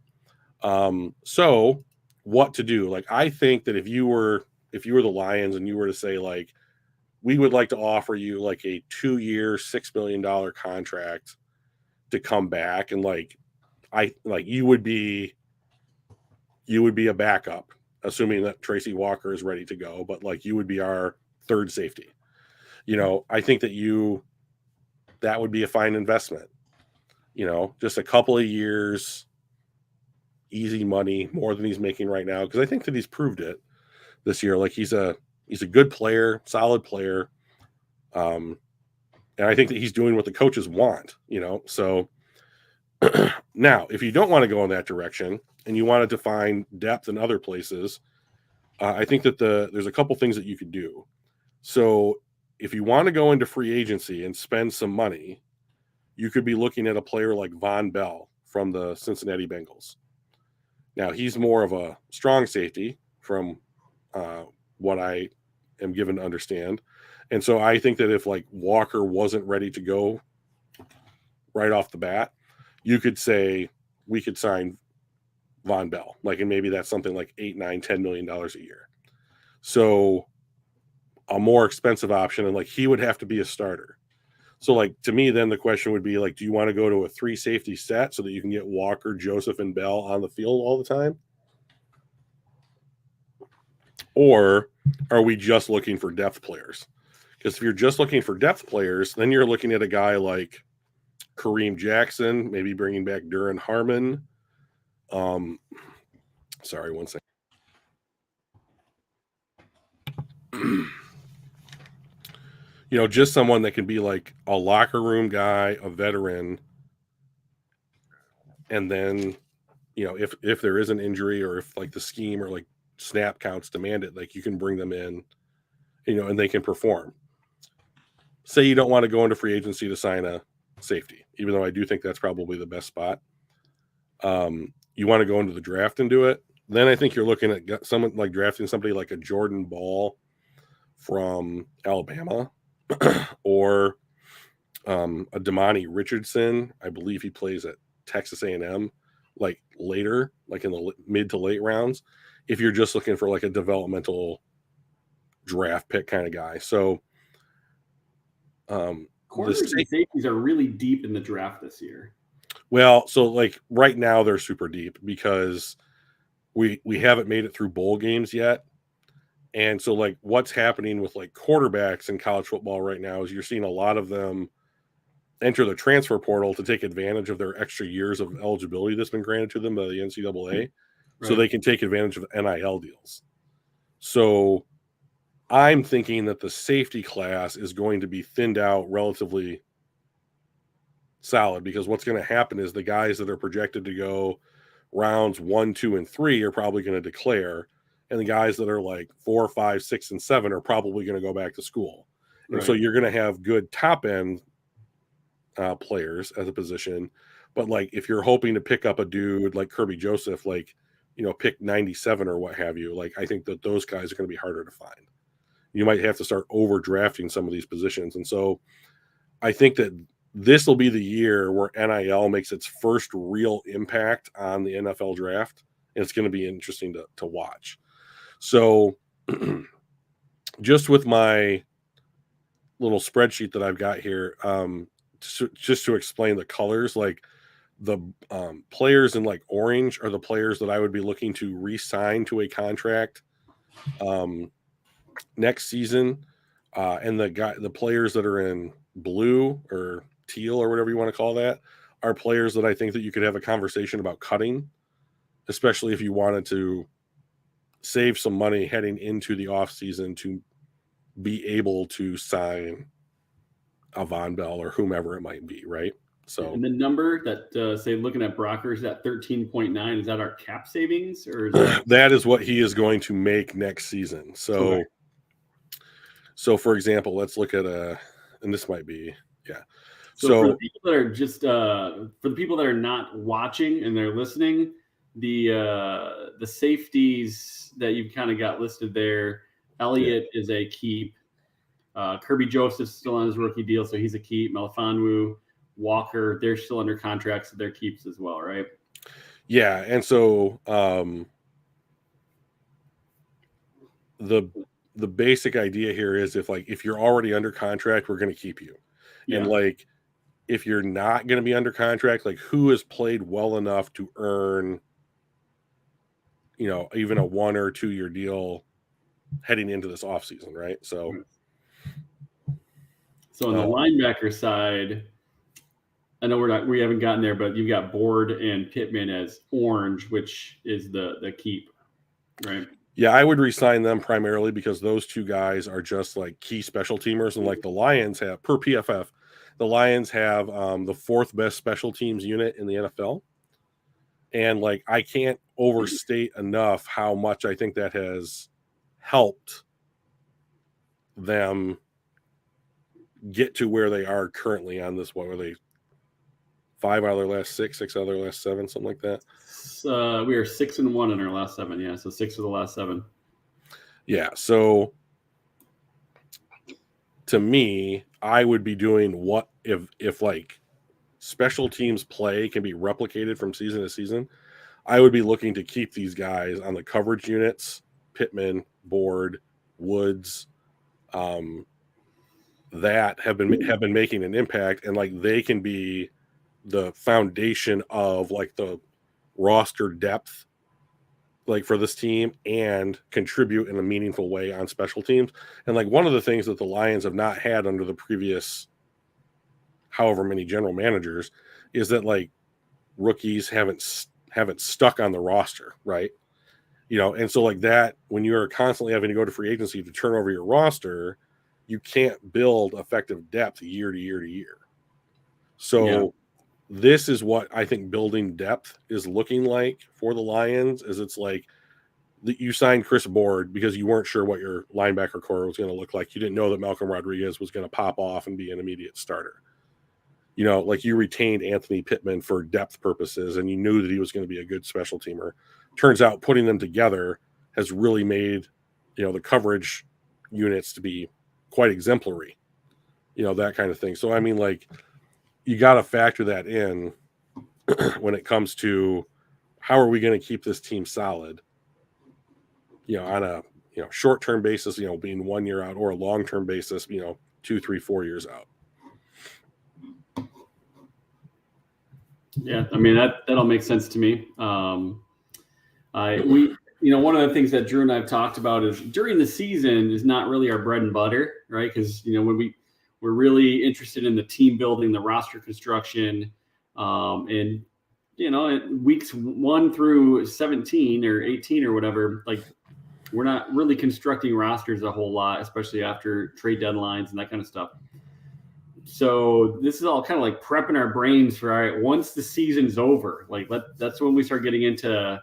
So what to do? Like I think that if you were the Lions and you were to say like, we would like to offer you like a 2-year, $6 million contract to come back, and you would be a backup, assuming that Tracy Walker is ready to go, but like you would be our third safety. I think that would be a fine investment. Just a couple of years, easy money, more than he's making right now, because I think that he's proved it this year. Like he's a good player, solid player. And I think that he's doing what the coaches want, So now, if you don't want to go in that direction and you wanted to find depth in other places, I think that there's a couple things that you could do. So if you want to go into free agency and spend some money, you could be looking at a player like Von Bell from the Cincinnati Bengals. Now, he's more of a strong safety from what I am given to understand. And so I think that if like Walker wasn't ready to go right off the bat, you could say we could sign Von Bell, and maybe that's something like $8, $9, $10 million a year. So a more expensive option, and he would have to be a starter. So to me, then the question would be do you want to go to a 3 safety set so that you can get Walker, Joseph, and Bell on the field all the time? Or are we just looking for depth players? Because if you're just looking for depth players, then you're looking at a guy like Kareem Jackson, maybe bringing back Duran Harmon. Sorry, one second. Just someone that can be like a locker room guy, a veteran. And then, if there is an injury or if the scheme or snap counts demand it, you can bring them in, and they can perform. Say you don't want to go into free agency to sign a safety, even though I do think that's probably the best spot. You want to go into the draft and do it. Then I think you're looking at someone drafting somebody like a Jordan Ball from Alabama or a Damani Richardson. I believe he plays at Texas A&M later, in the mid to late rounds, if you're just looking for a developmental draft pick kind of guy. So corners and safeties are really deep in the draft this year. Well, so right now they're super deep because we haven't made it through bowl games yet. And so what's happening with quarterbacks in college football right now is you're seeing a lot of them enter the transfer portal to take advantage of their extra years of eligibility that's been granted to them by the NCAA. Right. So they can take advantage of NIL deals. So I'm thinking that the safety class is going to be thinned out relatively solid, because what's going to happen is the guys that are projected to go rounds 1, 2, and 3 are probably going to declare, and the guys that are 4, 5, 6, and 7 are probably going to go back to school. Right. And so you're going to have good top end players as a position, but if you're hoping to pick up a dude like Kirby Joseph, pick 97 or what have you, I think that those guys are going to be harder to find. You might have to start overdrafting some of these positions. And so I think that this will be the year where NIL makes its first real impact on the NFL draft. And it's going to be interesting to watch. So just with my little spreadsheet that I've got here, just to explain the colors, the players in orange are the players that I would be looking to re-sign to a contract next season. And the players that are in blue or teal or whatever you want to call that are players that I think that you could have a conversation about cutting, especially if you wanted to save some money heading into the off season to be able to sign a Von Bell or whomever it might be. Right. So, and the number that say looking at Brocker is that 13.9, is that our cap savings, or is that is what he is going to make next season. So, okay. So for example, let's look at and this might be, yeah. So for the people that are just for the people that are not watching and they're listening, the safeties that you've kind of got listed there, Elliott is a keep. Kirby Joseph's still on his rookie deal, so he's a keep. Melifonwu, Walker, they're still under contract, so they're keeps as well, right? Yeah, and so the basic idea here is if you're already under contract, we're going to keep you. Yeah. And if you're not going to be under contract, like who has played well enough to earn, even a 1 or 2 year deal heading into this offseason, right? So on the linebacker side, I know we haven't gotten there, but you've got Board and Pittman as orange, which is the keep, right? Yeah, I would re-sign them primarily because those two guys are just like key special teamers, and like the Lions have, per PFF, the Lions have the 4th best special teams unit in the NFL. And like I can't overstate enough how much I think that has helped them get to where they are currently on this. What were they? 5 out of their last 6 out of their last 7, something like that. We are 6-1 in our last 7. Yeah, so 6 of the last 7. Yeah, so to me, I would be doing what if like special teams play can be replicated from season to season. I would be looking to keep these guys on the coverage units, Pittman, Board, Woods, that have been making an impact, and like they can be the foundation of like the roster depth, like for this team, and contribute in a meaningful way on special teams. And like one of the things that the Lions have not had under the previous however many general managers is that like rookies haven't stuck on the roster, right? And so like that, when you're constantly having to go to free agency to turn over your roster, you can't build effective depth year to year to year. So this is what I think building depth is looking like for the Lions. Is it's like you signed Chris Board because you weren't sure what your linebacker core was going to look like. You didn't know that Malcolm Rodriguez was going to pop off and be an immediate starter. Like you retained Anthony Pittman for depth purposes, and you knew that he was going to be a good special teamer. Turns out putting them together has really made, the coverage units to be quite exemplary, that kind of thing. So, I mean, like, you got to factor that in when it comes to how are we going to keep this team solid, on a, short-term basis, being 1 year out, or a long-term basis, 2, 3, 4 years out. Yeah, I mean that all makes sense to me. One of the things that Drew and I have talked about is during the season is not really our bread and butter, right? Because when we're really interested in the team building, the roster construction, and weeks 1 through 17 or 18 or whatever, like we're not really constructing rosters a whole lot, especially after trade deadlines and that kind of stuff. So this is all kind of like prepping our brains for, all right, once the season's over, like that's when we start getting into,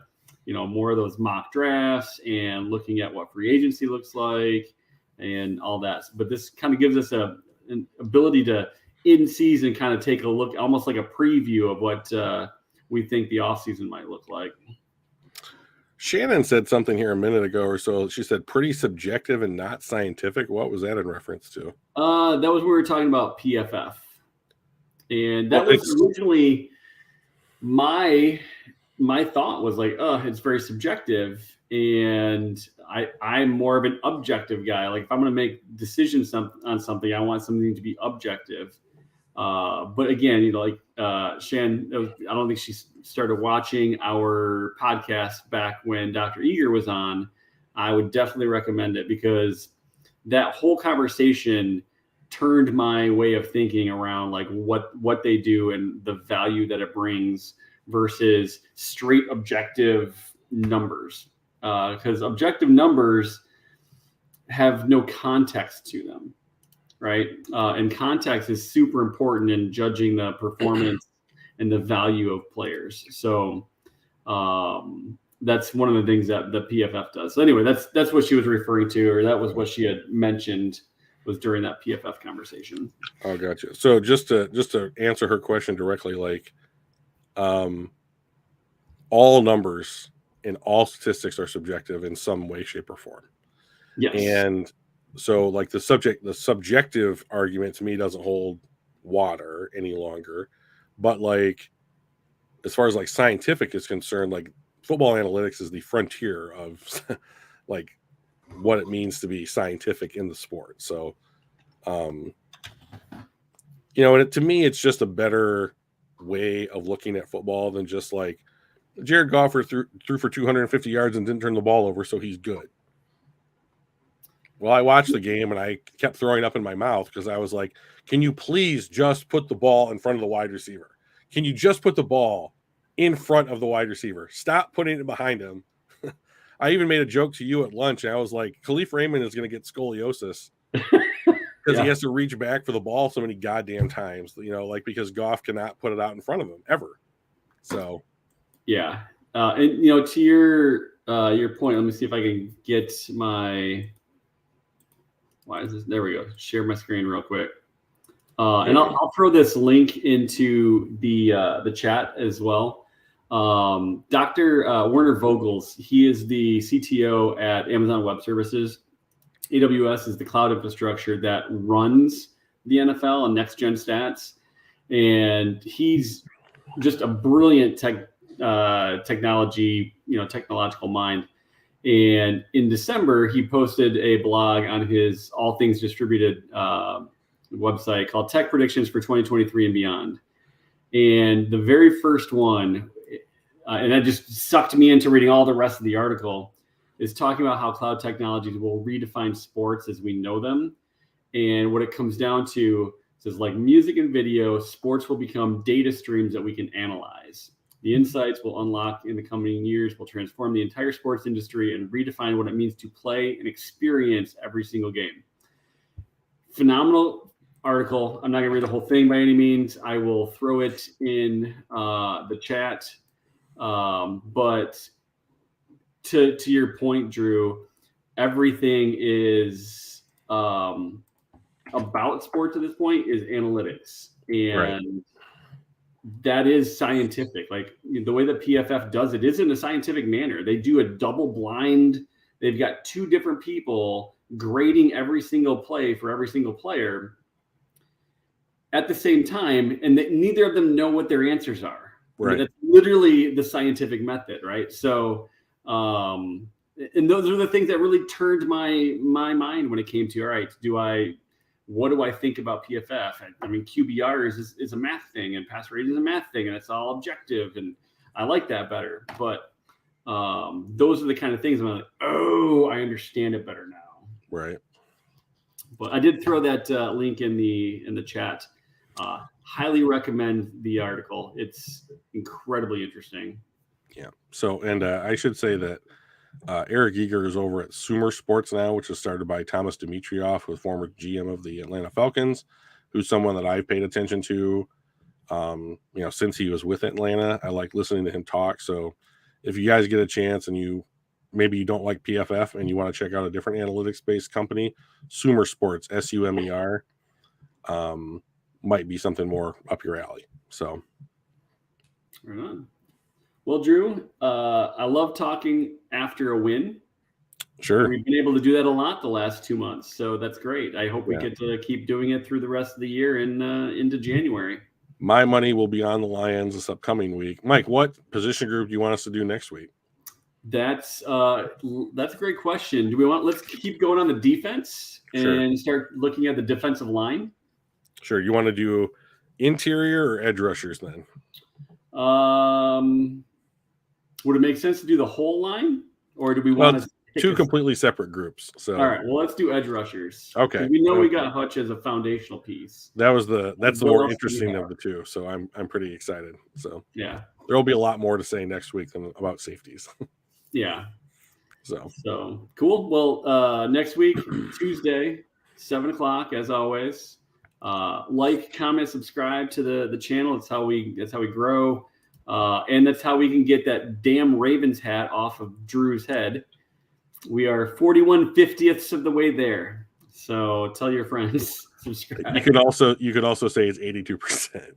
more of those mock drafts and looking at what free agency looks like and all that. But this kind of gives us an ability to in season kind of take a look, almost like a preview of what we think the offseason might look like. Shannon said something here a minute ago or so. She said pretty subjective and not scientific. What was that in reference to? That was when we were talking about PFF. And that was originally my thought was like, it's very subjective. And I'm more of an objective guy. Like if I'm going to make decisions on something, I want something to be objective. But again, Shan, I don't think she started watching our podcast back when Dr. Eager was on. I would definitely recommend it because that whole conversation turned my way of thinking around like what they do and the value that it brings versus straight objective numbers. Because objective numbers have no context to them. Right. And context is super important in judging the performance and the value of players. So that's one of the things that the PFF does. So anyway, that's what she was referring to, or that was what she had mentioned was during that PFF conversation. Oh, gotcha. So just to answer her question directly, like all numbers and all statistics are subjective in some way, shape, or form. Yes. And so like the subjective argument to me doesn't hold water any longer. But like as far as like scientific is concerned, like football analytics is the frontier of like what it means to be scientific in the sport. So You know, and to me, it's just a better way of looking at football than just like Jared Goff threw for 250 yards and didn't turn the ball over, so he's good. Well, I watched the game and I kept throwing up in my mouth because I was like, can you please just put the ball in front of the wide receiver? Can you just put the ball in front of the wide receiver? Stop putting it behind him. I even made a joke to you at lunch. And I was like, Khalif Raymond is going to get scoliosis because he has to reach back for the ball so many goddamn times, you know, like because Goff cannot put it out in front of him ever. So, yeah. And, you know, to your point, let me see if I can get my, why is this? There we go. Share my screen real quick. And I'll throw this link into the chat as well. Dr. Werner Vogels, he is the CTO at Amazon Web Services. AWS is the cloud infrastructure that runs the NFL and next gen stats. And he's just a brilliant technological mind. And in December, he posted a blog on his All Things Distributed website called Tech Predictions for 2023 and Beyond. And the very first one, and that just sucked me into reading all the rest of the article, is talking about how cloud technologies will redefine sports as we know them. And what it comes down to is like music and video, sports will become data streams that we can analyze. The insights will unlock in the coming years will transform the entire sports industry and redefine what it means to play and experience every single game. Phenomenal article. I'm not going to read the whole thing by any means. I will throw it in the chat. But to your point, Drew, everything is about sports at this point is analytics. And that is scientific. Like the way that PFF does it is in a scientific manner. They do a double blind. They've got two different people grading every single play for every single player at the same time, and neither of them know what their answers are. Right. I mean, that's literally the scientific method, right? So, and those are the things that really turned my mind when it came to, all right, what do I think about PFF? I mean, QBR is a math thing, and pass rate is a math thing, and it's all objective, and I like that better. But those are the kind of things I'm like, oh, I understand it better now. Right. But I did throw that link in the chat. Highly recommend the article. It's incredibly interesting. Yeah. So, and I should say that Eric Eager is over at Sumer Sports now, which is started by Thomas Dimitrioff, who's former GM of the Atlanta Falcons, who's someone that I've paid attention to, since he was with Atlanta. I like listening to him talk. So if you guys get a chance and maybe you don't like PFF and you want to check out a different analytics-based company, Sumer Sports, SUMER, might be something more up your alley. So, right on. Well, Drew, I love talking after a win. Sure. We've been able to do that a lot the last 2 months, so that's great. I hope we get to keep doing it through the rest of the year and into January. My money will be on the Lions this upcoming week. Mike, what position group do you want us to do next week? That's a great question. Let's keep going on the defense and start looking at the defensive line? Sure. You want to do interior or edge rushers then? Would it make sense to do the whole line, or do we want to two completely separate groups? So all right, well, let's do edge rushers. Okay. We know we got Hutch as a foundational piece. That's the more interesting of the two. So I'm pretty excited. So yeah, there will be a lot more to say next week than about safeties. Yeah. So cool. Well, next week, Tuesday, 7:00, as always. Like, comment, subscribe to the channel. That's how we grow. And that's how we can get that damn Ravens hat off of Drew's head. We are 41/50ths of the way there. So tell your friends, subscribe. You could also say it's 82%.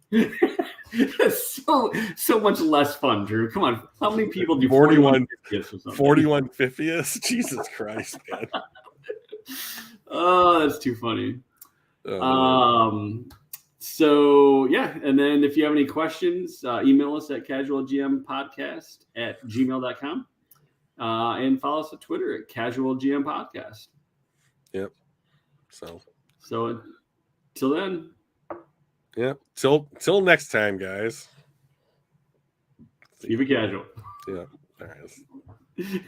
so much less fun, Drew. Come on. How many people do 41/50ths? Jesus Christ, man. Oh, that's too funny. So yeah, and then if you have any questions, email us at casualgmpodcast@gmail.com, and follow us on Twitter at casualgmpodcast. Yep. So till then. Yeah. Till next time, guys. Keep it casual. Yeah. All right.